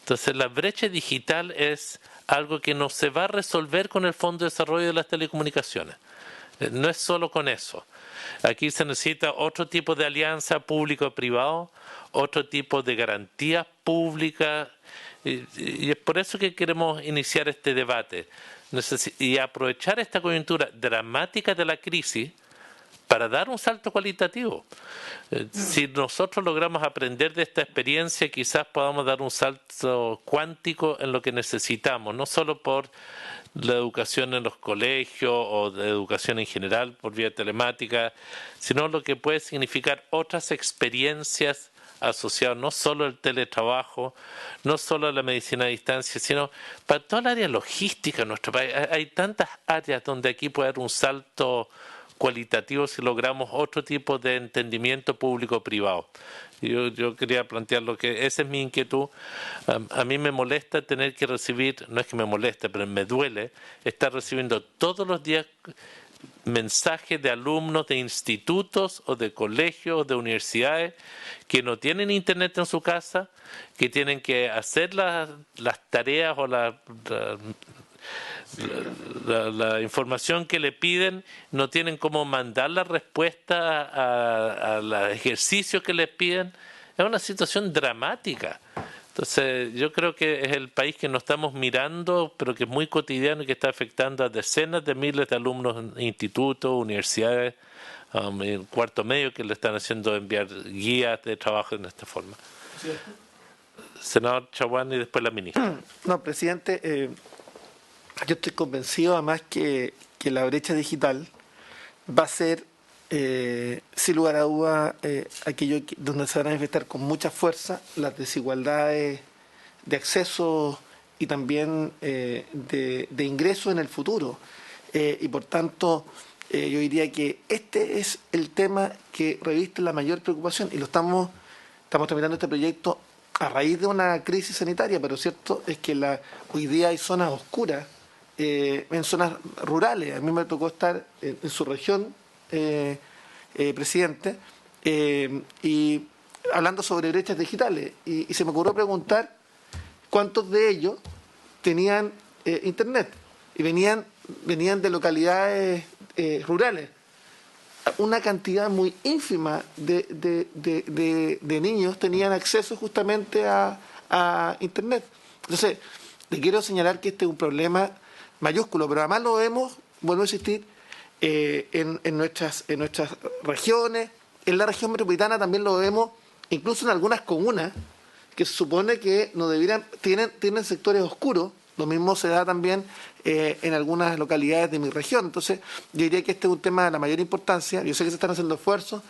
Entonces la brecha digital es algo que no se va a resolver con el Fondo de Desarrollo de las Telecomunicaciones. No es solo con eso. Aquí se necesita otro tipo de alianza público-privado, otro tipo de garantía pública, y es por eso que queremos iniciar este debate y aprovechar esta coyuntura dramática de la crisis para dar un salto cualitativo. Si nosotros logramos aprender de esta experiencia, quizás podamos dar un salto cuántico en lo que necesitamos, no solo por la educación en los colegios o de educación en general por vía telemática, sino lo que puede significar otras experiencias asociadas no solo al teletrabajo, no solo a la medicina a distancia, sino para toda el área logística en nuestro país. Hay tantas áreas donde aquí puede haber un salto cualitativo si logramos otro tipo de entendimiento público-privado. Yo quería plantear lo que esa es mi inquietud. A mí me molesta tener que recibir, no es que me moleste, pero me duele estar recibiendo todos los días mensajes de alumnos de institutos o de colegios o de universidades que no tienen internet en su casa, que tienen que hacer las tareas o la información que le piden, no tienen cómo mandar la respuesta a los ejercicios que les piden. Es una situación dramática. Entonces, yo creo que es el país que no estamos mirando, pero que es muy cotidiano y que está afectando a decenas de miles de alumnos en institutos, universidades, en cuarto medio, que le están haciendo enviar guías de trabajo de esta forma. ¿Sí? Senador Chaguán y después la ministra. No, presidente, yo estoy convencido además que la brecha digital va a ser, sin lugar a duda, aquello donde se van a manifestar con mucha fuerza las desigualdades de acceso y también de ingreso en el futuro. Y por tanto, yo diría que este es el tema que reviste la mayor preocupación y estamos terminando este proyecto a raíz de una crisis sanitaria, pero cierto es que hoy día hay zonas oscuras en zonas rurales. A mí me tocó estar en su región, presidente, y hablando sobre brechas digitales, y se me ocurrió preguntar cuántos de ellos tenían internet y venían de localidades rurales. Una cantidad muy ínfima de niños tenían acceso justamente a internet. Entonces, le quiero señalar que este es un problema mayúsculo, pero además lo vemos, vuelvo a insistir, en nuestras regiones. En la región metropolitana también lo vemos, incluso en algunas comunas que se supone que no debieran, tienen sectores oscuros. Lo mismo se da también en algunas localidades de mi región. Entonces, yo diría que este es un tema de la mayor importancia. Yo sé que se están haciendo esfuerzos,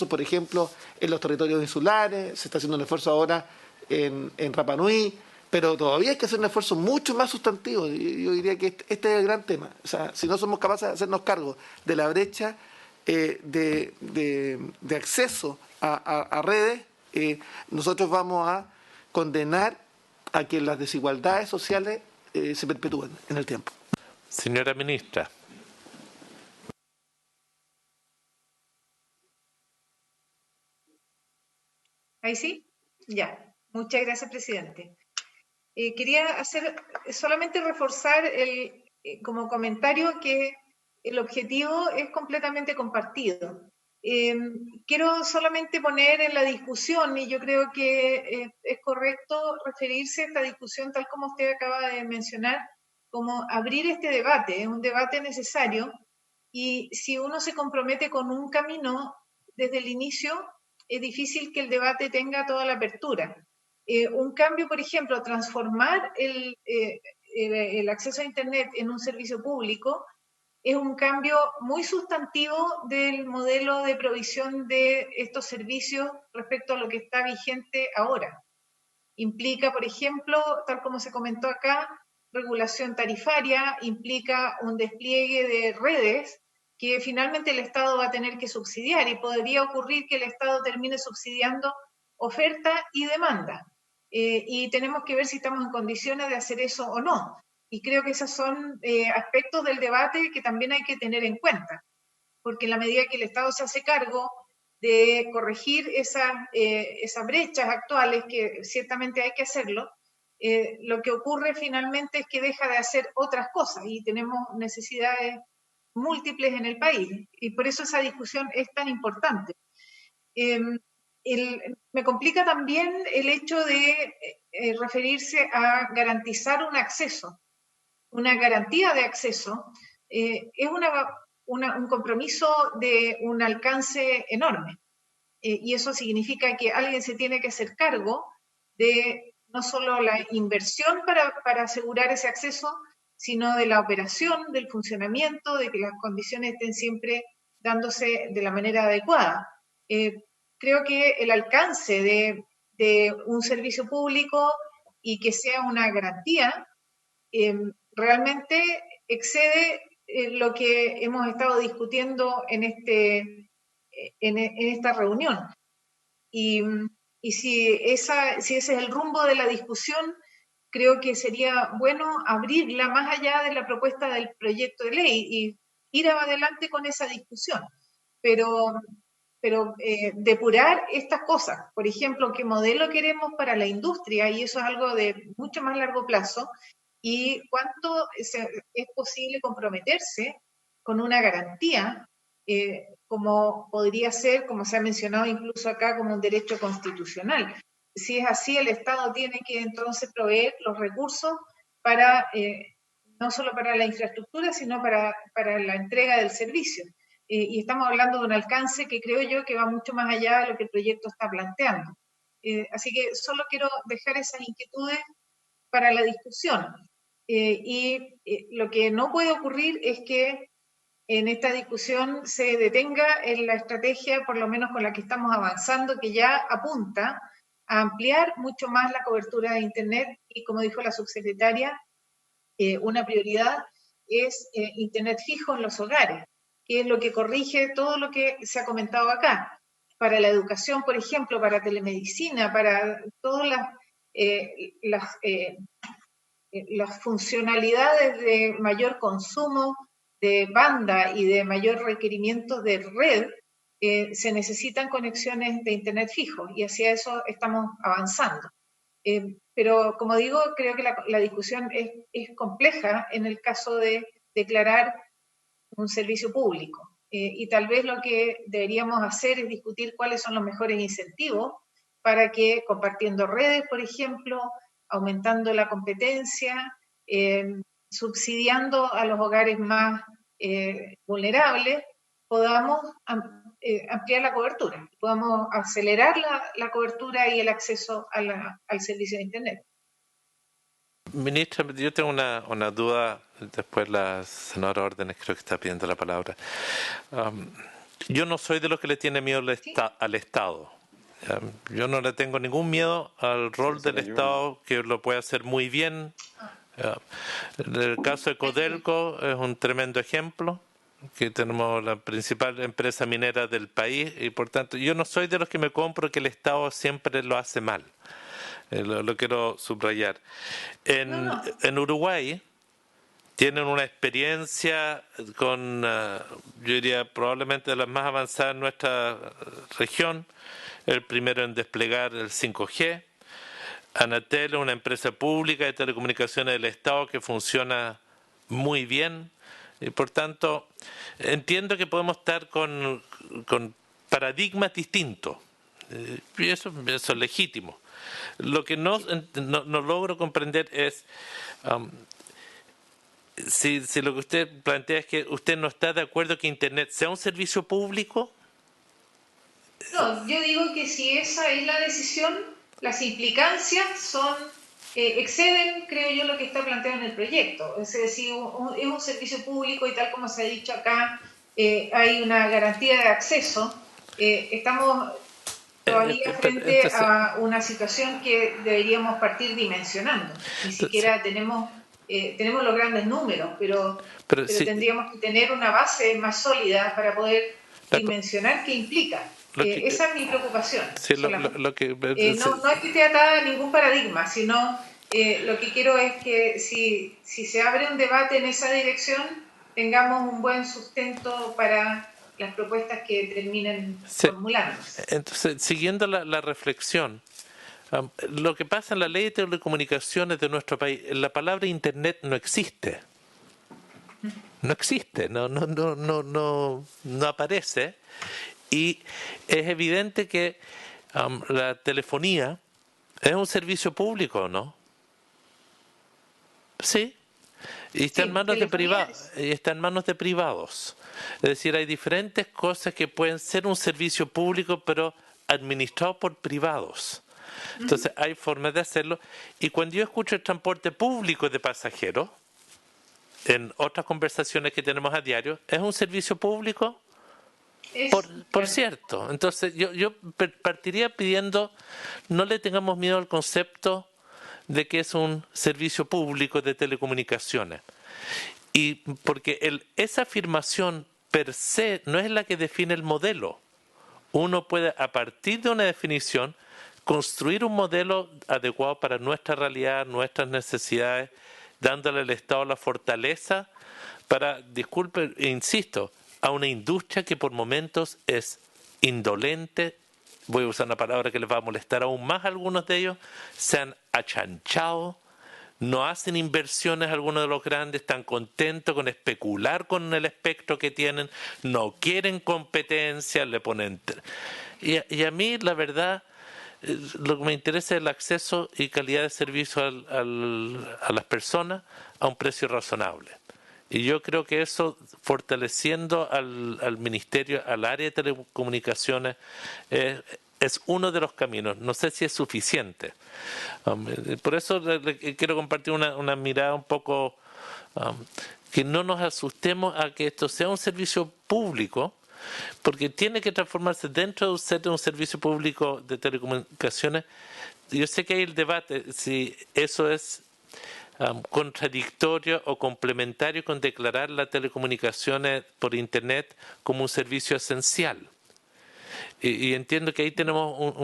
por ejemplo, en los territorios insulares, se está haciendo un esfuerzo ahora en Rapa Nui, pero todavía hay que hacer un esfuerzo mucho más sustantivo. Yo diría que este es el gran tema. O sea, si no somos capaces de hacernos cargo de la brecha de acceso a redes, nosotros vamos a condenar a que las desigualdades sociales se perpetúen en el tiempo. Señora ministra. ¿Ahí sí? Ya. Muchas gracias, presidente. Quería solamente reforzar como comentario que el objetivo es completamente compartido. Quiero solamente poner en la discusión, y yo creo que es correcto referirse a esta discusión tal como usted acaba de mencionar, como abrir este debate, es un debate necesario, y si uno se compromete con un camino desde el inicio, es difícil que el debate tenga toda la apertura. Un cambio, por ejemplo, transformar el acceso a Internet en un servicio público es un cambio muy sustantivo del modelo de provisión de estos servicios respecto a lo que está vigente ahora. Implica, por ejemplo, tal como se comentó acá, regulación tarifaria, implica un despliegue de redes que finalmente el Estado va a tener que subsidiar, y podría ocurrir que el Estado termine subsidiando oferta y demanda. Y tenemos que ver si estamos en condiciones de hacer eso o no. Y creo que esos son aspectos del debate que también hay que tener en cuenta, porque en la medida que el Estado se hace cargo de corregir esas brechas actuales, que ciertamente hay que hacerlo, lo que ocurre finalmente es que deja de hacer otras cosas y tenemos necesidades múltiples en el país, y por eso esa discusión es tan importante. Me complica también el hecho de referirse a garantizar un acceso. Una garantía de acceso es un compromiso de un alcance enorme. Y eso significa que alguien se tiene que hacer cargo de no solo la inversión para asegurar ese acceso, sino de la operación, del funcionamiento, de que las condiciones estén siempre dándose de la manera adecuada. Creo que el alcance de un servicio público y que sea una garantía realmente excede lo que hemos estado discutiendo en esta reunión. Y si ese es el rumbo de la discusión, creo que sería bueno abrirla más allá de la propuesta del proyecto de ley y ir adelante con esa discusión. Pero depurar estas cosas, por ejemplo, qué modelo queremos para la industria, y eso es algo de mucho más largo plazo, y cuánto es posible comprometerse con una garantía, como podría ser, como se ha mencionado incluso acá, como un derecho constitucional. Si es así, el Estado tiene que entonces proveer los recursos para, no solo para la infraestructura, sino para la entrega del servicio. Y estamos hablando de un alcance que creo yo que va mucho más allá de lo que el proyecto está planteando. Así que solo quiero dejar esas inquietudes para la discusión. Lo que no puede ocurrir es que en esta discusión se detenga en la estrategia, por lo menos con la que estamos avanzando, que ya apunta a ampliar mucho más la cobertura de Internet y, como dijo la subsecretaria, una prioridad es Internet fijo en los hogares, que es lo que corrige todo lo que se ha comentado acá. Para la educación, por ejemplo, para telemedicina, para todas las funcionalidades de mayor consumo de banda y de mayor requerimiento de red, se necesitan conexiones de Internet fijo, y hacia eso estamos avanzando. Pero, como digo, creo que la discusión es compleja en el caso de declarar un servicio público. Y tal vez lo que deberíamos hacer es discutir cuáles son los mejores incentivos para que, compartiendo redes, por ejemplo, aumentando la competencia, subsidiando a los hogares más vulnerables, podamos ampliar la cobertura, podamos acelerar la cobertura y el acceso al servicio de Internet. Ministra, yo tengo una duda, después la senadora Órdenes creo que está pidiendo la palabra. Yo no soy de los que le tiene miedo al Estado. Yo no le tengo ningún miedo al rol del Estado, que lo puede hacer muy bien. El caso de Codelco es un tremendo ejemplo, que tenemos la principal empresa minera del país, y por tanto yo no soy de los que me compro que el Estado siempre lo hace mal. Lo quiero subrayar. En Uruguay tienen una experiencia con, yo diría, probablemente de las más avanzadas en nuestra región, el primero en desplegar el 5G. Anatel es una empresa pública de telecomunicaciones del Estado que funciona muy bien, y por tanto entiendo que podemos estar con paradigmas distintos, y eso es legítimo. Lo que no logro comprender es si lo que usted plantea es que usted no está de acuerdo que Internet sea un servicio público. No, yo digo que si esa es la decisión, las implicancias exceden, creo yo, lo que está planteado en el proyecto. Es decir, es un servicio público y, tal como se ha dicho acá, hay una garantía de acceso. Estamos todavía frente a una situación que deberíamos partir dimensionando. Ni siquiera tenemos los grandes números, pero tendríamos que tener una base más sólida para poder dimensionar qué implica. Esa es mi preocupación. Sí, no es que esté atada a ningún paradigma, sino lo que quiero es que si se abre un debate en esa dirección, tengamos un buen sustento para las propuestas que terminen formulándose. Entonces, siguiendo la reflexión, lo que pasa en la ley de telecomunicaciones de nuestro país, la palabra Internet no existe. No existe, no aparece. Y es evidente que la telefonía es un servicio público, ¿no? Sí. Y está en manos de privados. Es decir, hay diferentes cosas que pueden ser un servicio público, pero administrado por privados. Entonces, hay formas de hacerlo. Y cuando yo escucho el transporte público de pasajeros, en otras conversaciones que tenemos a diario, ¿es un servicio público? Por cierto. Entonces, yo partiría pidiendo, no le tengamos miedo al concepto de que es un servicio público de telecomunicaciones. Y porque esa afirmación per se no es la que define el modelo. Uno puede, a partir de una definición, construir un modelo adecuado para nuestra realidad, nuestras necesidades, dándole al Estado la fortaleza para, disculpe, insisto, a una industria que por momentos es indolente. Voy a usar una palabra que les va a molestar aún más a algunos de ellos. Se han achanchado, no hacen inversiones algunos de los grandes, están contentos con especular con el espectro que tienen, no quieren competencia, le ponen... Y a mí, la verdad, lo que me interesa es el acceso y calidad de servicio a las personas a un precio razonable. Y yo creo que eso, fortaleciendo al Ministerio, al área de telecomunicaciones, es uno de los caminos. No sé si es suficiente. Por eso quiero compartir una mirada un poco, que no nos asustemos a que esto sea un servicio público, porque tiene que transformarse dentro de ser un servicio público de telecomunicaciones. Yo sé que hay el debate si eso es contradictorio o complementario con declarar las telecomunicaciones por Internet como un servicio esencial. Y entiendo que ahí tenemos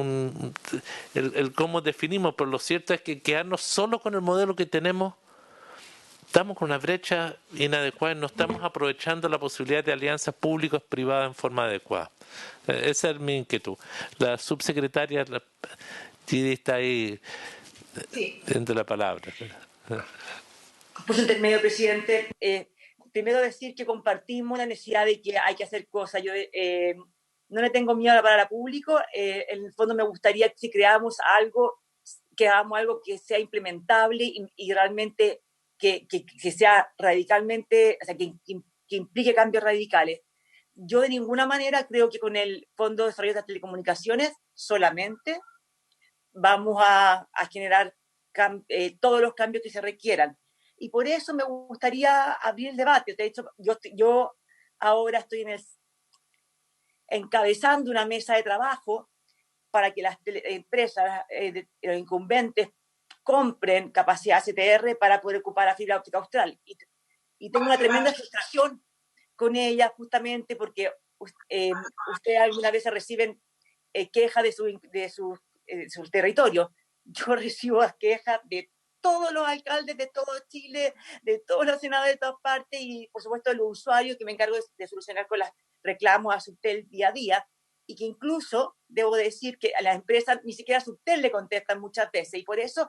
el cómo definimos, pero lo cierto es que quedarnos solo con el modelo que tenemos, estamos con una brecha inadecuada, no estamos aprovechando la posibilidad de alianzas públicas privadas en forma adecuada. Esa es mi inquietud. La subsecretaria Gidi está ahí dentro de la palabra. Pues intermedio, presidente. Primero decir que compartimos la necesidad de que hay que hacer cosas. Yo no le tengo miedo a la palabra público. En el fondo me gustaría que si creamos algo, que hagamos algo que sea implementable y realmente que sea radicalmente, o sea, que implique cambios radicales. Yo de ninguna manera creo que con el Fondo de Desarrollo de las Telecomunicaciones solamente vamos a generar todos los cambios que se requieran. Y por eso me gustaría abrir el debate. De hecho, yo ahora estoy encabezando una mesa de trabajo para que las empresas, los incumbentes, compren capacidad CTR para poder ocupar la fibra óptica austral. Y tengo una tremenda frustración con ella, justamente porque ustedes alguna vez reciben quejas de su territorio. Yo recibo quejas de todos los alcaldes de todo Chile, de todos los senadores de todas partes y, por supuesto, de los usuarios que me encargo de solucionar con los reclamos a Subtel día a día, y que incluso debo decir que a las empresas ni siquiera a Subtel le contestan muchas veces, y por eso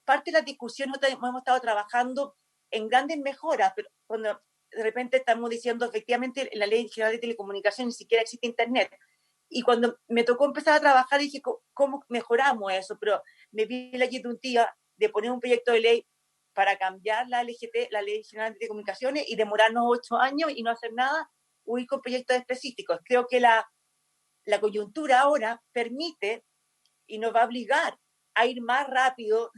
parte de la discusión hemos estado trabajando en grandes mejoras, pero cuando de repente estamos diciendo efectivamente en la Ley General de Telecomunicaciones ni siquiera existe Internet. Y cuando me tocó empezar a trabajar dije, ¿cómo mejoramos eso? Pero me vi la yetuntía de poner un proyecto de ley para cambiar la LGT, la Ley General de Telecomunicaciones, y demorarnos 8 años y no hacer nada, huir con proyectos específicos. Creo que la coyuntura ahora permite y nos va a obligar a ir más rápido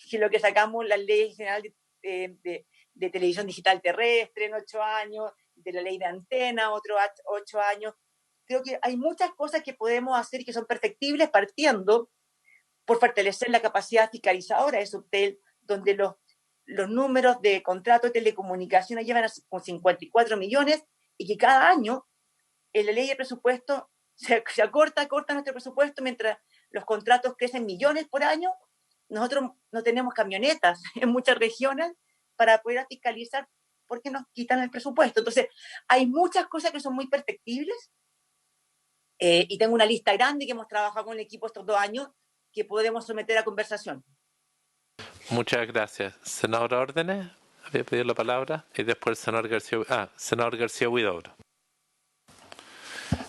que lo que sacamos la Ley General de Televisión Digital Terrestre en 8 años, de la Ley de Antena, otros 8 años. Creo que hay muchas cosas que podemos hacer y que son perfectibles, partiendo por fortalecer la capacidad fiscalizadora de Subtel, donde los números de contratos de telecomunicaciones llevan a 54 millones y que cada año en la ley de presupuesto se acorta nuestro presupuesto mientras los contratos crecen millones por año. Nosotros no tenemos camionetas en muchas regiones para poder fiscalizar porque nos quitan el presupuesto. Entonces, hay muchas cosas que son muy perfectibles. Y tengo una lista grande que hemos trabajado con el equipo estos 2 años que podemos someter a conversación. Muchas gracias. Senadora Órdenes, había pedido la palabra, y después el senador García Huidobro.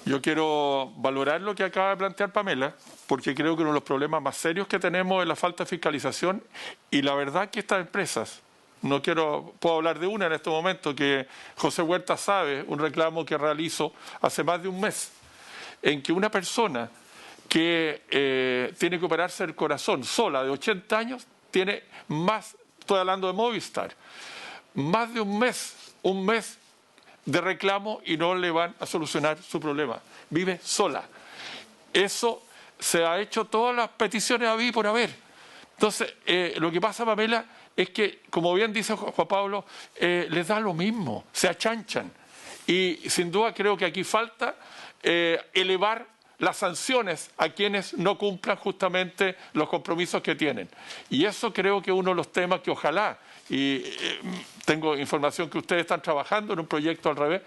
Yo quiero valorar lo que acaba de plantear Pamela, porque creo que uno de los problemas más serios que tenemos es la falta de fiscalización, y la verdad que estas empresas puedo hablar de una en este momento, que José Huerta sabe, un reclamo que realizo hace más de un mes, en que una persona que tiene que operarse el corazón sola, de 80 años, tiene más, estoy hablando de Movistar, más de un mes de reclamo y no le van a solucionar su problema. Vive sola. Eso se ha hecho todas las peticiones a por haber. Entonces, lo que pasa, Pamela, es que, como bien dice Juan Pablo, les da lo mismo, se achanchan. Y sin duda creo que aquí falta elevar las sanciones a quienes no cumplan justamente los compromisos que tienen. Y eso creo que es uno de los temas que ojalá, y tengo información que ustedes están trabajando en un proyecto al revés,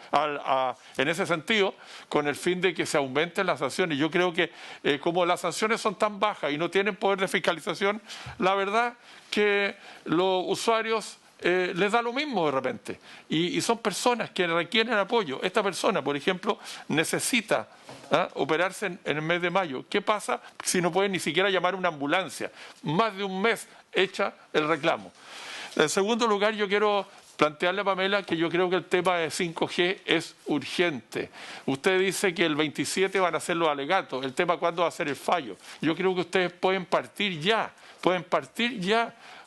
en ese sentido, con el fin de que se aumenten las sanciones. Yo creo que como las sanciones son tan bajas y no tienen poder de fiscalización, la verdad que los usuarios les da lo mismo de repente. Y son personas que requieren apoyo. Esta persona, por ejemplo, necesita operarse en el mes de mayo. ¿Qué pasa si no pueden ni siquiera llamar a una ambulancia? Más de un mes echa el reclamo. En segundo lugar, yo quiero plantearle a Pamela que yo creo que el tema de 5G es urgente. Usted dice que el 27 van a ser los alegatos. El tema cuándo va a ser el fallo. Yo creo que ustedes pueden partir ya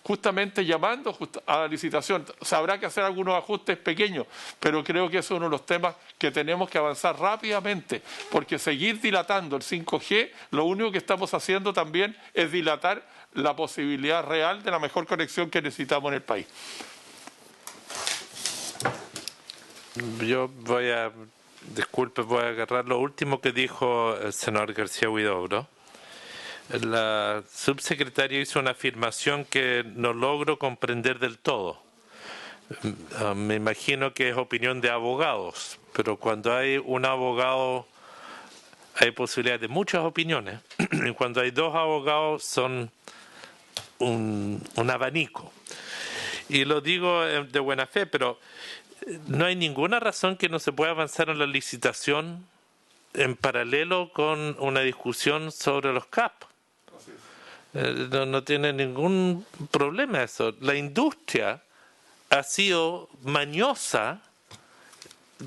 justamente llamando a la licitación. O sea, habrá que hacer algunos ajustes pequeños, pero creo que eso es uno de los temas que tenemos que avanzar rápidamente, porque seguir dilatando el 5G, lo único que estamos haciendo también es dilatar la posibilidad real de la mejor conexión que necesitamos en el país. Yo voy a agarrar lo último que dijo el senador García Huidobro. La subsecretaria hizo una afirmación que no logro comprender del todo. Me imagino que es opinión de abogados, pero cuando hay un abogado hay posibilidad de muchas opiniones. Y cuando hay dos abogados son un abanico. Y lo digo de buena fe, pero no hay ninguna razón que no se pueda avanzar en la licitación en paralelo con una discusión sobre los CAP. No tiene ningún problema eso. La industria ha sido mañosa,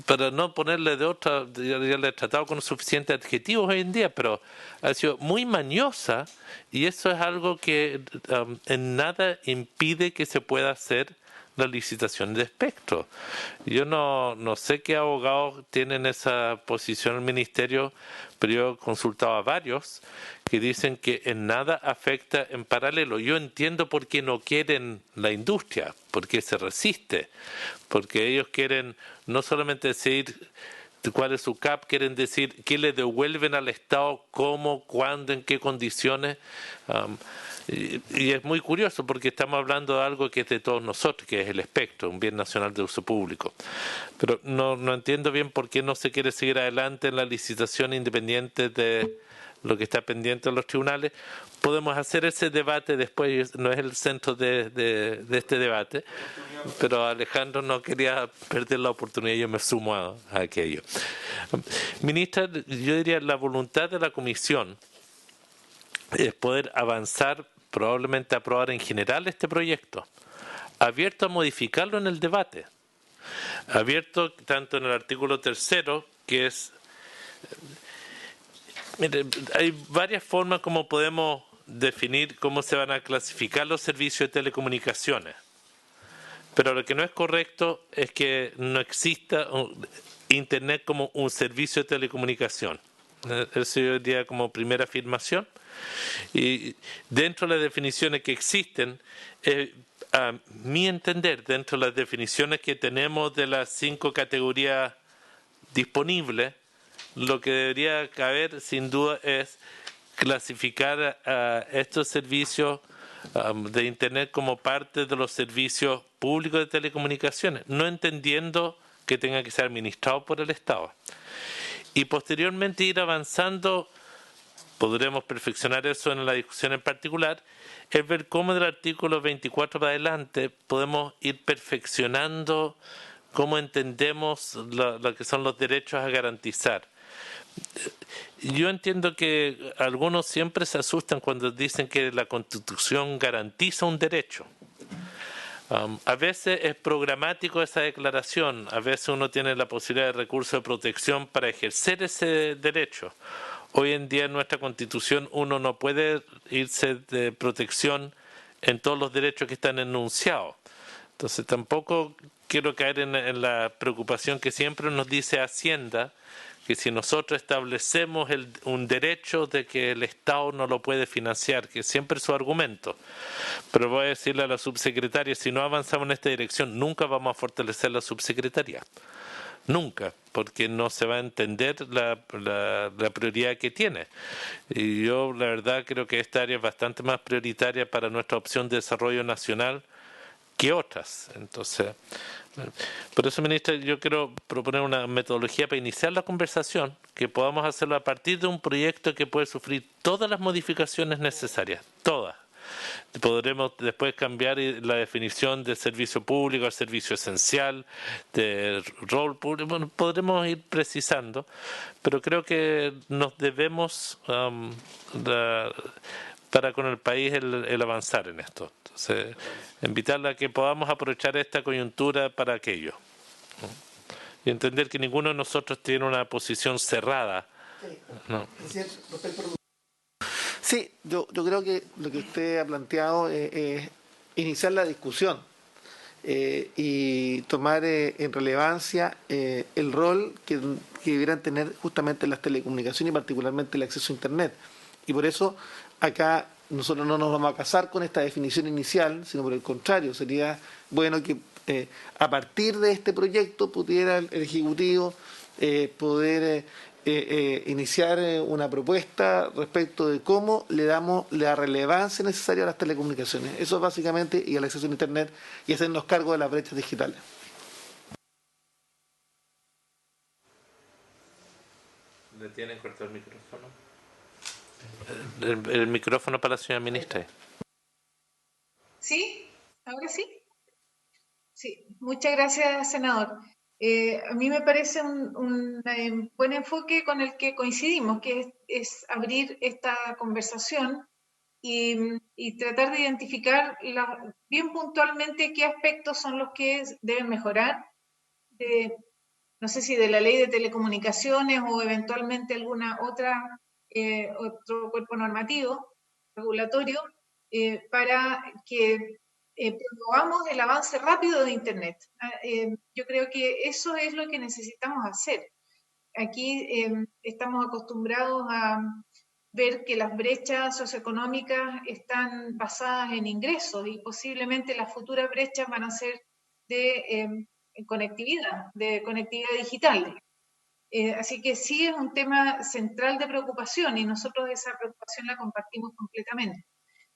para no ponerle de otra, ya le he tratado con suficientes adjetivos hoy en día, pero ha sido muy mañosa, y eso es algo que en nada impide que se pueda hacer la licitación de espectro. Yo no sé qué abogados tienen esa posición en el ministerio, pero yo he consultado a varios que dicen que en nada afecta en paralelo. Yo entiendo por qué no quieren la industria, por qué se resiste, porque ellos quieren no solamente decir cuál es su CAP, quieren decir qué le devuelven al Estado, cómo, cuándo, en qué condiciones. Y es muy curioso porque estamos hablando de algo que es de todos nosotros, que es el espectro, un bien nacional de uso público. Pero no entiendo bien por qué no se quiere seguir adelante en la licitación independiente de lo que está pendiente en los tribunales. Podemos hacer ese debate después, no es el centro de este debate, pero Alejandro no quería perder la oportunidad y yo me sumo a aquello. Ministra, yo diría la voluntad de la Comisión es poder avanzar, probablemente aprobar en general este proyecto, abierto a modificarlo en el debate, abierto tanto en el artículo 3, que es... Mire, hay varias formas como podemos definir cómo se van a clasificar los servicios de telecomunicaciones, pero lo que no es correcto es que no exista Internet como un servicio de telecomunicación. Eso yo diría como primera afirmación. Y dentro de las definiciones que existen, a mi entender, dentro de las definiciones que tenemos de las 5 categorías disponibles, lo que debería caber sin duda es clasificar a estos servicios de Internet como parte de los servicios públicos de telecomunicaciones, no entendiendo que tenga que ser administrado por el Estado. Y posteriormente ir avanzando, podremos perfeccionar eso en la discusión en particular, es ver cómo del artículo 24 para adelante podemos ir perfeccionando cómo entendemos lo que son los derechos a garantizar. Yo entiendo que algunos siempre se asustan cuando dicen que la Constitución garantiza un derecho. A veces es programático esa declaración, a veces uno tiene la posibilidad de recurso de protección para ejercer ese derecho. Hoy en día en nuestra Constitución uno no puede irse de protección en todos los derechos que están enunciados. Entonces tampoco quiero caer en la preocupación que siempre nos dice Hacienda, que si nosotros establecemos un derecho de que el Estado no lo puede financiar, que siempre es su argumento. Pero voy a decirle a la subsecretaria, si no avanzamos en esta dirección, nunca vamos a fortalecer la subsecretaría. Nunca, porque no se va a entender la prioridad que tiene. Y yo, la verdad, creo que esta área es bastante más prioritaria para nuestra opción de desarrollo nacional que otras. Entonces, por eso, ministra, yo quiero proponer una metodología para iniciar la conversación, que podamos hacerlo a partir de un proyecto que puede sufrir todas las modificaciones necesarias, todas. Podremos después cambiar la definición de servicio público al servicio esencial, de rol público, bueno, podremos ir precisando, pero creo que nos debemos para con el país el avanzar en esto. Entonces, invitarla a que podamos aprovechar esta coyuntura para aquello. Y entender que ninguno de nosotros tiene una posición cerrada. ¿No? Sí, yo creo que lo que usted ha planteado es iniciar la discusión y tomar en relevancia el rol que debieran tener justamente las telecomunicaciones y particularmente el acceso a Internet. Y por eso acá nosotros no nos vamos a casar con esta definición inicial, sino por el contrario, sería bueno que a partir de este proyecto pudiera el Ejecutivo poder iniciar una propuesta respecto de cómo le damos la relevancia necesaria a las telecomunicaciones. Eso básicamente, y al acceso a Internet, y hacernos cargo de las brechas digitales. ¿Le tienen cortado el micrófono? El micrófono para la señora ministra. ¿Sí? ¿Ahora sí? Sí, muchas gracias, senador. A mí me parece un buen enfoque con el que coincidimos, que es abrir esta conversación y tratar de identificar bien puntualmente qué aspectos son los que deben mejorar, no sé si de la ley de telecomunicaciones o eventualmente alguna otra, otro cuerpo normativo, regulatorio, para que promovamos el avance rápido de Internet. Yo creo que eso es lo que necesitamos hacer. Aquí estamos acostumbrados a ver que las brechas socioeconómicas están basadas en ingresos y posiblemente las futuras brechas van a ser de conectividad digital. Así que sí es un tema central de preocupación y nosotros esa preocupación la compartimos completamente.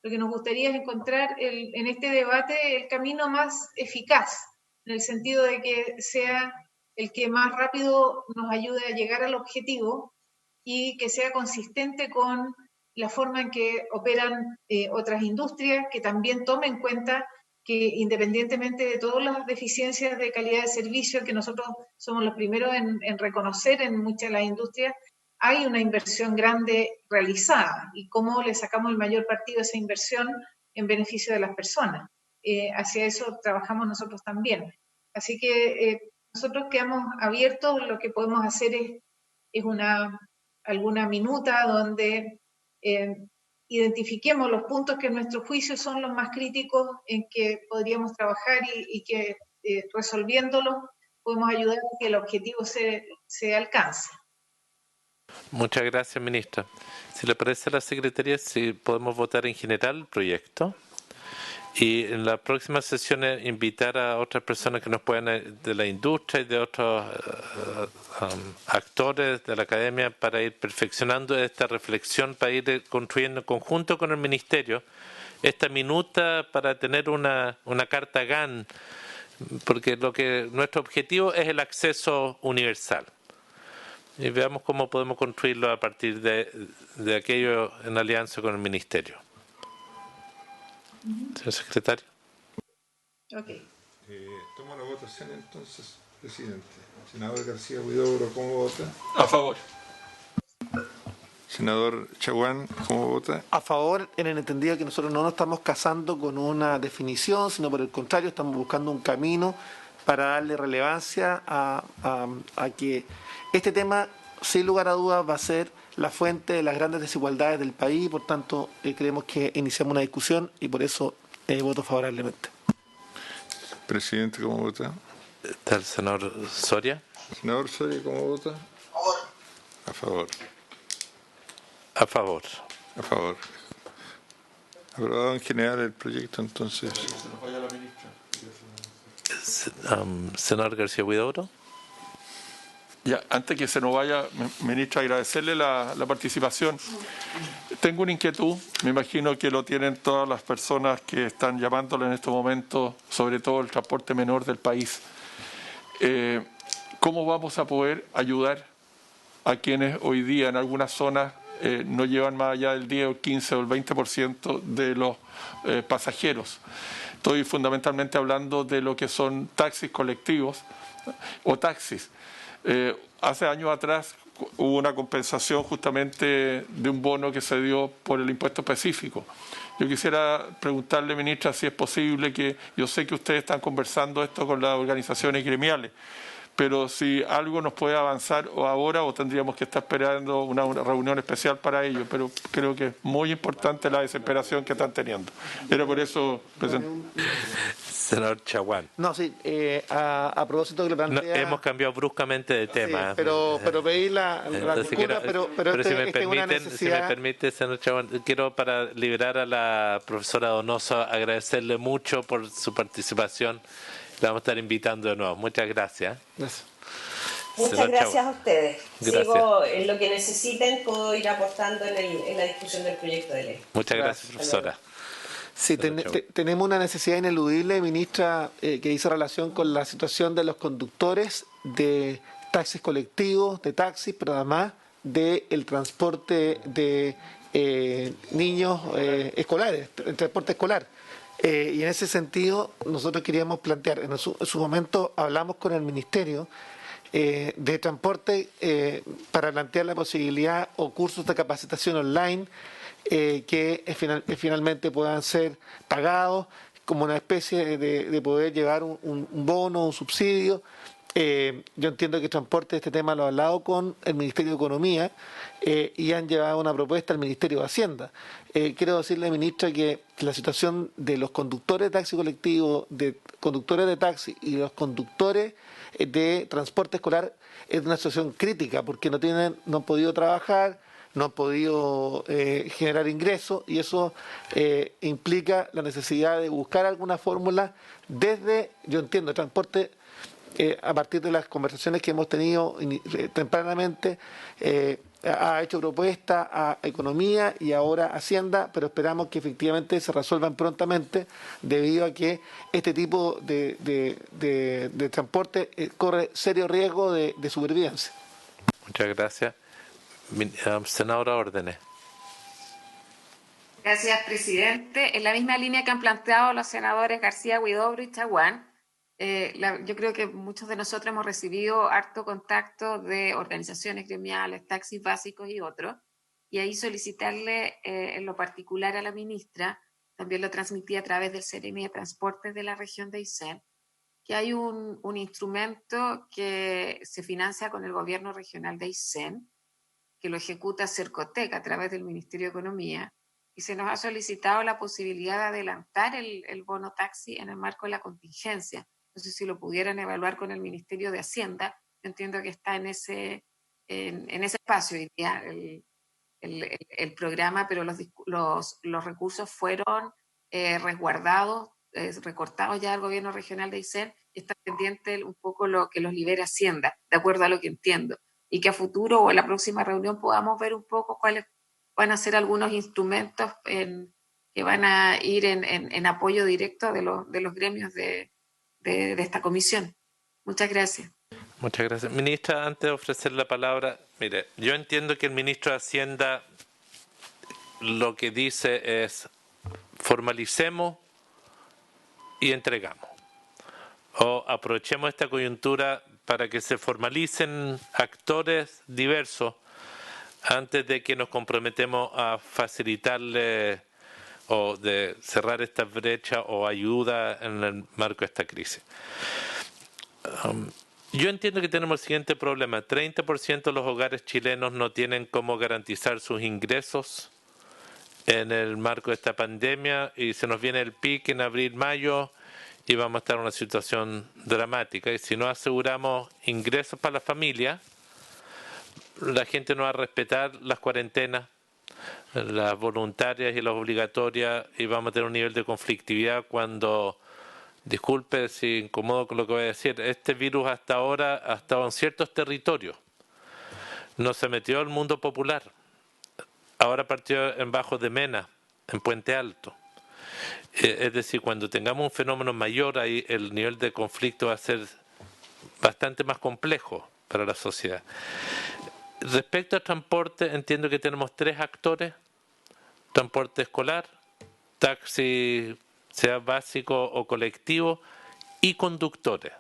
Lo que nos gustaría es encontrar en este debate el camino más eficaz, en el sentido de que sea el que más rápido nos ayude a llegar al objetivo y que sea consistente con la forma en que operan otras industrias, que también tome en cuenta que independientemente de todas las deficiencias de calidad de servicio que nosotros somos los primeros en reconocer en muchas de las industrias, hay una inversión grande realizada y cómo le sacamos el mayor partido a esa inversión en beneficio de las personas. Hacia eso trabajamos nosotros también. Así que nosotros quedamos abiertos, lo que podemos hacer es alguna minuta donde identifiquemos los puntos que en nuestro juicio son los más críticos en que podríamos trabajar y que resolviéndolos podemos ayudar a que el objetivo se alcance. Muchas gracias, ministra. Si le parece a la Secretaría, si podemos votar en general el proyecto y en la próxima sesión invitar a otras personas que nos puedan de la industria y de otros actores de la academia para ir perfeccionando esta reflexión, para ir construyendo en conjunto con el Ministerio esta minuta para tener una carta GAN, porque nuestro objetivo es el acceso universal. Y veamos cómo podemos construirlo a partir de aquello en alianza con el Ministerio. Señor secretario. Ok. Tomo la votación entonces, presidente. Senador García Huidobro, ¿cómo vota? A favor. Senador Chaguán, ¿cómo vota? A favor, en el entendido que nosotros no nos estamos casando con una definición, sino por el contrario, estamos buscando un camino para darle relevancia a que este tema, sin lugar a dudas, va a ser la fuente de las grandes desigualdades del país. Por tanto, creemos que iniciamos una discusión y por eso voto favorablemente. Presidente, ¿cómo vota? ¿Está el senador Soria? Senador Soria, ¿cómo vota? A favor. A favor. A favor. Aprobado en general el proyecto, entonces. Senador García Huidobro. Ya, antes que se nos vaya, ministra, agradecerle la participación. Tengo una inquietud, me imagino que lo tienen todas las personas que están llamándole en estos momentos, sobre todo el transporte menor del país. ¿Cómo vamos a poder ayudar a quienes hoy día en algunas zonas no llevan más allá del 10, o 15 o el 20% de los pasajeros? Estoy fundamentalmente hablando de lo que son taxis colectivos o taxis. Hace años atrás hubo una compensación justamente de un bono que se dio por el impuesto específico. Yo quisiera preguntarle, ministra, si es posible que, yo sé que ustedes están conversando esto con las organizaciones gremiales, pero si algo nos puede avanzar o ahora o tendríamos que estar esperando una reunión especial para ello, pero creo que es muy importante la desesperación que están teniendo. Era por eso, presidente. Senador Chaguán. No, sí, a propósito que le plantea... No, hemos cambiado bruscamente de tema. Sí, pero pedí la disculpa, pero si me es una necesidad... si me permite, senador Chaguán, quiero, para liberar a la profesora Donoso, agradecerle mucho por su participación. La vamos a estar invitando de nuevo. Muchas gracias. Muchas gracias a ustedes. Gracias. Sigo en lo que necesiten, puedo ir aportando en la discusión del proyecto de ley. Muchas gracias, profesora. Sí, tenemos una necesidad ineludible, ministra, que hizo relación con la situación de los conductores de taxis colectivos, de taxis, pero además del transporte de niños escolares, el transporte escolar. Y en ese sentido, nosotros queríamos plantear, en su momento hablamos con el Ministerio de Transporte para plantear la posibilidad o cursos de capacitación online que finalmente puedan ser pagados como una especie de poder llevar un bono, un subsidio. Yo entiendo que Transporte este tema lo ha hablado con el Ministerio de Economía y han llevado una propuesta al Ministerio de Hacienda. Quiero decirle, ministra, que la situación de los conductores de taxi colectivo, de conductores de taxi y los conductores de transporte escolar es una situación crítica porque no han podido trabajar, no han podido generar ingresos y eso implica la necesidad de buscar alguna fórmula desde, yo entiendo, transporte. A partir de las conversaciones que hemos tenido tempranamente, ha hecho propuesta a Economía y ahora a Hacienda, pero esperamos que efectivamente se resuelvan prontamente debido a que este tipo de transporte corre serio riesgo de supervivencia. Muchas gracias. Senadora Órdenes. Gracias, presidente. En la misma línea que han planteado los senadores García Huidobro y Chaguán, yo creo que muchos de nosotros hemos recibido harto contacto de organizaciones gremiales, taxis básicos y otros, y ahí solicitarle en lo particular a la ministra, también lo transmití a través del Seremi de Transportes de la región de Aysén, que hay un instrumento que se financia con el gobierno regional de Aysén, que lo ejecuta Cercotec a través del Ministerio de Economía, y se nos ha solicitado la posibilidad de adelantar el bono taxi en el marco de la contingencia. No sé si lo pudieran evaluar con el Ministerio de Hacienda. Yo entiendo que está en ese espacio hoy día el programa, pero los recursos fueron resguardados, recortados ya del gobierno regional de Aysén, y está pendiente un poco lo que los libere Hacienda, de acuerdo a lo que entiendo. Y que a futuro o en la próxima reunión podamos ver un poco cuáles van a ser algunos instrumentos que van a ir en apoyo directo de los gremios de esta comisión. Muchas gracias. Muchas gracias. Ministra, antes de ofrecer la palabra, mire, yo entiendo que el ministro de Hacienda lo que dice es formalicemos y entregamos. O aprovechemos esta coyuntura para que se formalicen actores diversos antes de que nos comprometemos a facilitarle o de cerrar esta brecha o ayuda en el marco de esta crisis. Yo entiendo que tenemos el siguiente problema. 30% de los hogares chilenos no tienen cómo garantizar sus ingresos en el marco de esta pandemia y se nos viene el pic en abril, mayo y vamos a estar en una situación dramática. Y si no aseguramos ingresos para la familia, la gente no va a respetar las cuarentenas, las voluntarias y las obligatorias, y vamos a tener un nivel de conflictividad cuando, disculpe si incomodo con lo que voy a decir, este virus hasta ahora ha estado en ciertos territorios, no se metió al mundo popular, ahora partió en Bajos de Mena, en Puente Alto. Es decir, cuando tengamos un fenómeno mayor, ahí el nivel de conflicto va a ser bastante más complejo para la sociedad. Respecto al transporte, entiendo que tenemos 3 actores: transporte escolar, taxi, sea básico o colectivo, y conductores.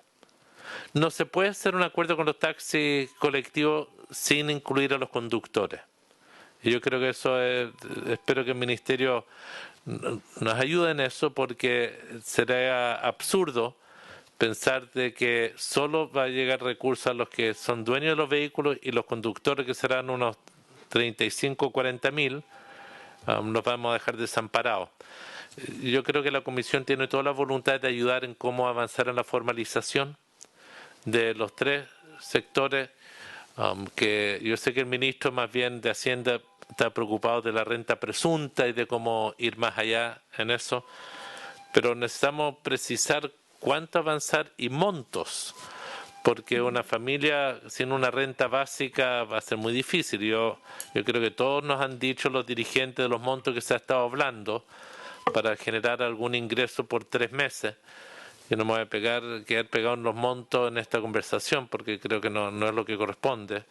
No se puede hacer un acuerdo con los taxis colectivos sin incluir a los conductores. Y yo creo que eso es, espero que el Ministerio nos ayude en eso, porque sería absurdo pensar de que solo va a llegar recursos a los que son dueños de los vehículos y los conductores, que serán unos 35 o 40 mil, los vamos a dejar desamparados. Yo creo que la Comisión tiene toda la voluntad de ayudar en cómo avanzar en la formalización de los 3 sectores, que yo sé que el ministro más bien de Hacienda está preocupado de la renta presunta y de cómo ir más allá en eso, pero necesitamos precisar cuánto avanzar y montos, porque una familia sin una renta básica va a ser muy difícil. Yo creo que todos nos han dicho los dirigentes de los montos que se ha estado hablando para generar algún ingreso por 3 meses. Yo no me voy a quedar pegado en los montos en esta conversación, porque creo que no es lo que corresponde,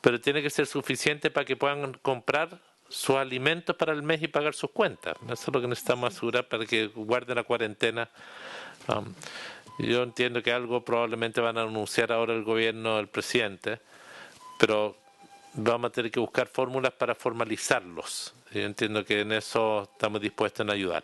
pero tiene que ser suficiente para que puedan comprar sus alimentos para el mes y pagar sus cuentas. Eso es lo que necesitamos asegurar para que guarden la cuarentena. Yo entiendo que algo probablemente van a anunciar ahora el gobierno, el presidente, pero vamos a tener que buscar fórmulas para formalizarlos. Yo entiendo que en eso estamos dispuestos a ayudar.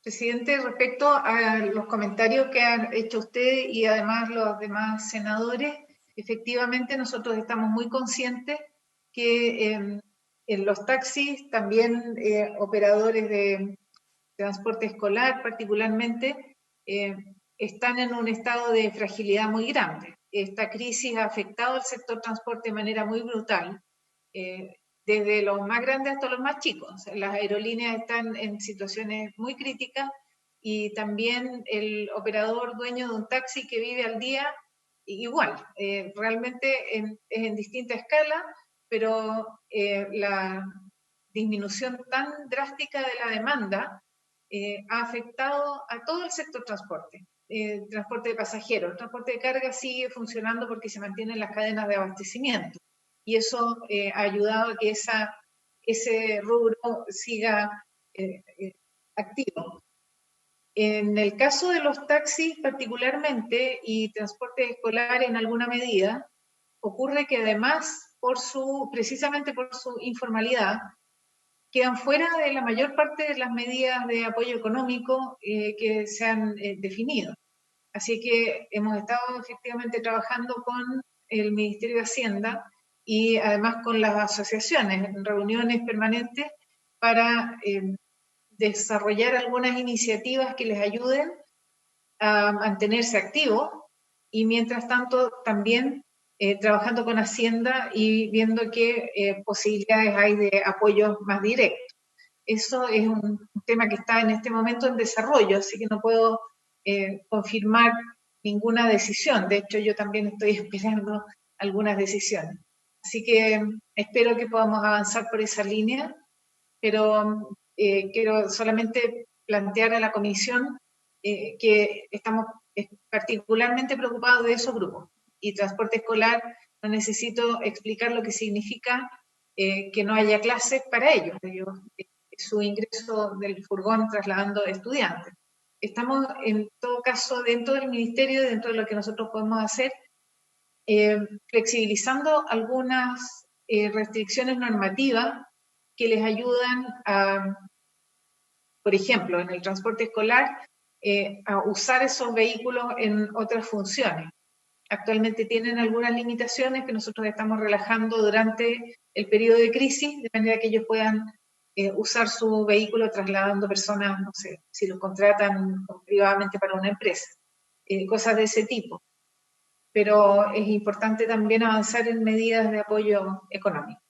Presidente, respecto a los comentarios que han hecho usted y además los demás senadores, efectivamente nosotros estamos muy conscientes que en los taxis, también operadores de transporte escolar particularmente, están en un estado de fragilidad muy grande. Esta crisis ha afectado al sector transporte de manera muy brutal, desde los más grandes hasta los más chicos. Las aerolíneas están en situaciones muy críticas y también el operador dueño de un taxi que vive al día, igual, realmente es en distinta escala, pero la disminución tan drástica de la demanda ha afectado a todo el sector transporte. Transporte de pasajeros, transporte de carga sigue funcionando porque se mantienen las cadenas de abastecimiento y eso ha ayudado a que ese rubro siga activo. En el caso de los taxis particularmente y transporte escolar en alguna medida, ocurre que además, precisamente por su informalidad, quedan fuera de la mayor parte de las medidas de apoyo económico que se han definido. Así que hemos estado efectivamente trabajando con el Ministerio de Hacienda y además con las asociaciones en reuniones permanentes para desarrollar algunas iniciativas que les ayuden a mantenerse activos y mientras tanto también trabajando con Hacienda y viendo qué posibilidades hay de apoyos más directos. Eso es un tema que está en este momento en desarrollo, así que no puedo confirmar ninguna decisión. De hecho, yo también estoy esperando algunas decisiones. Así que espero que podamos avanzar por esa línea, pero quiero solamente plantear a la Comisión que estamos particularmente preocupados de esos grupos. Y transporte escolar, no necesito explicar lo que significa que no haya clases para ellos, su ingreso del furgón trasladando estudiantes. estamos en todo caso dentro del ministerio, dentro de lo que nosotros podemos hacer, flexibilizando algunas restricciones normativas que les ayudan a, por ejemplo, en el transporte escolar, a usar esos vehículos en otras funciones. Actualmente tienen algunas limitaciones que nosotros estamos relajando durante el periodo de crisis, de manera que ellos puedan usar su vehículo trasladando personas, no sé, si los contratan privadamente para una empresa, cosas de ese tipo. Pero es importante también avanzar en medidas de apoyo económico.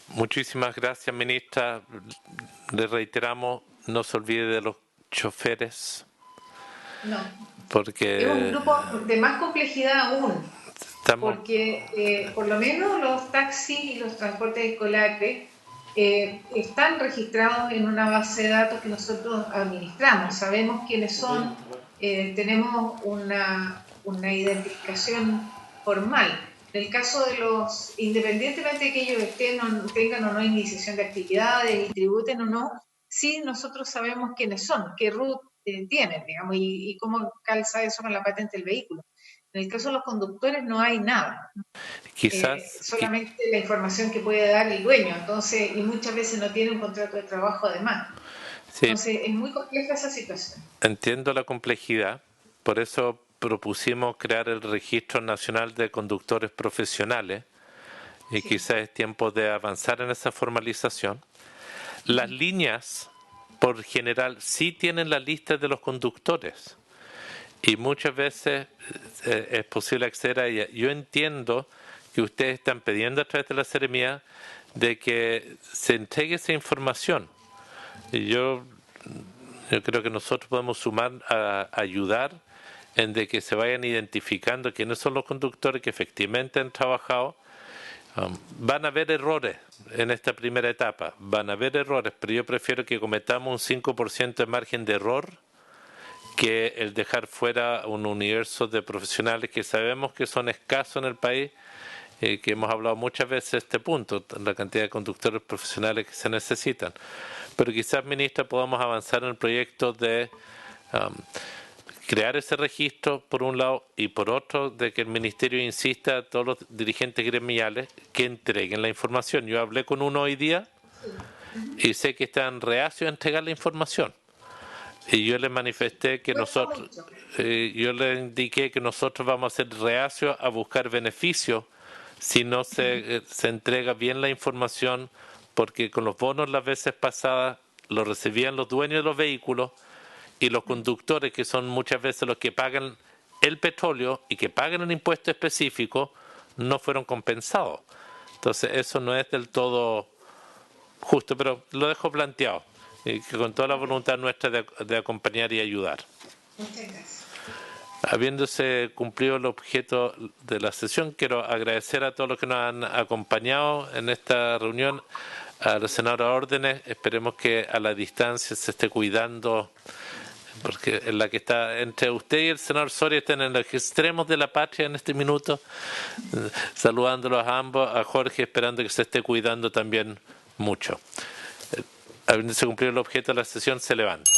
Muchísimas gracias, ministra. Le reiteramos, no se olvide de los choferes. No. Porque es un grupo de más complejidad aún, porque por lo menos los taxis y los transportes escolares están registrados en una base de datos que nosotros administramos, sabemos quiénes son, tenemos una identificación formal. En el caso de los, independientemente de que ellos tengan o no iniciación de actividades y tributen o no, sí nosotros sabemos quiénes son, qué root tienen, digamos, y cómo calza eso con la patente del vehículo. En el caso de los conductores no hay nada. Solamente la información que puede dar el dueño, entonces, y muchas veces no tiene un contrato de trabajo además. Sí. Entonces, es muy compleja esa situación. Entiendo la complejidad, por eso propusimos crear el Registro Nacional de Conductores Profesionales, y sí, quizás es tiempo de avanzar en esa formalización. Las líneas, por general, sí tienen la lista de los conductores, y muchas veces es posible acceder a ella. Yo entiendo que ustedes están pidiendo a través de la Seremía de que se entregue esa información. Y yo creo que nosotros podemos sumar a ayudar en de que se vayan identificando quiénes son los conductores que efectivamente han trabajado. Van a haber errores en esta primera etapa, van a haber errores, pero yo prefiero que cometamos un 5% de margen de error que el dejar fuera un universo de profesionales que sabemos que son escasos en el país, que hemos hablado muchas veces de este punto, la cantidad de conductores profesionales que se necesitan. Pero quizás, ministra, podamos avanzar en el proyecto de crear ese registro, por un lado, y por otro, de que el ministerio insista a todos los dirigentes gremiales que entreguen la información. Yo hablé con uno hoy día y sé que están reacios a entregar la información. Y yo le manifesté que nosotros, yo le indiqué que nosotros vamos a ser reacios a buscar beneficios si no se entrega bien la información, porque con los bonos las veces pasadas los recibían los dueños de los vehículos y los conductores, que son muchas veces los que pagan el petróleo y que pagan el impuesto específico, no fueron compensados. Entonces eso no es del todo justo, pero lo dejo planteado, y que con toda la voluntad nuestra de acompañar y ayudar. Muchas gracias. Habiéndose cumplido el objeto de la sesión, quiero agradecer a todos los que nos han acompañado en esta reunión, a la senadora Órdenes. Esperemos que a la distancia se esté cuidando, porque en la que está entre usted y el senador Soria están en los extremos de la patria en este minuto, saludándolos a ambos, a Jorge, esperando que se esté cuidando también mucho. Habiéndose cumplido el objeto de la sesión, se levanta.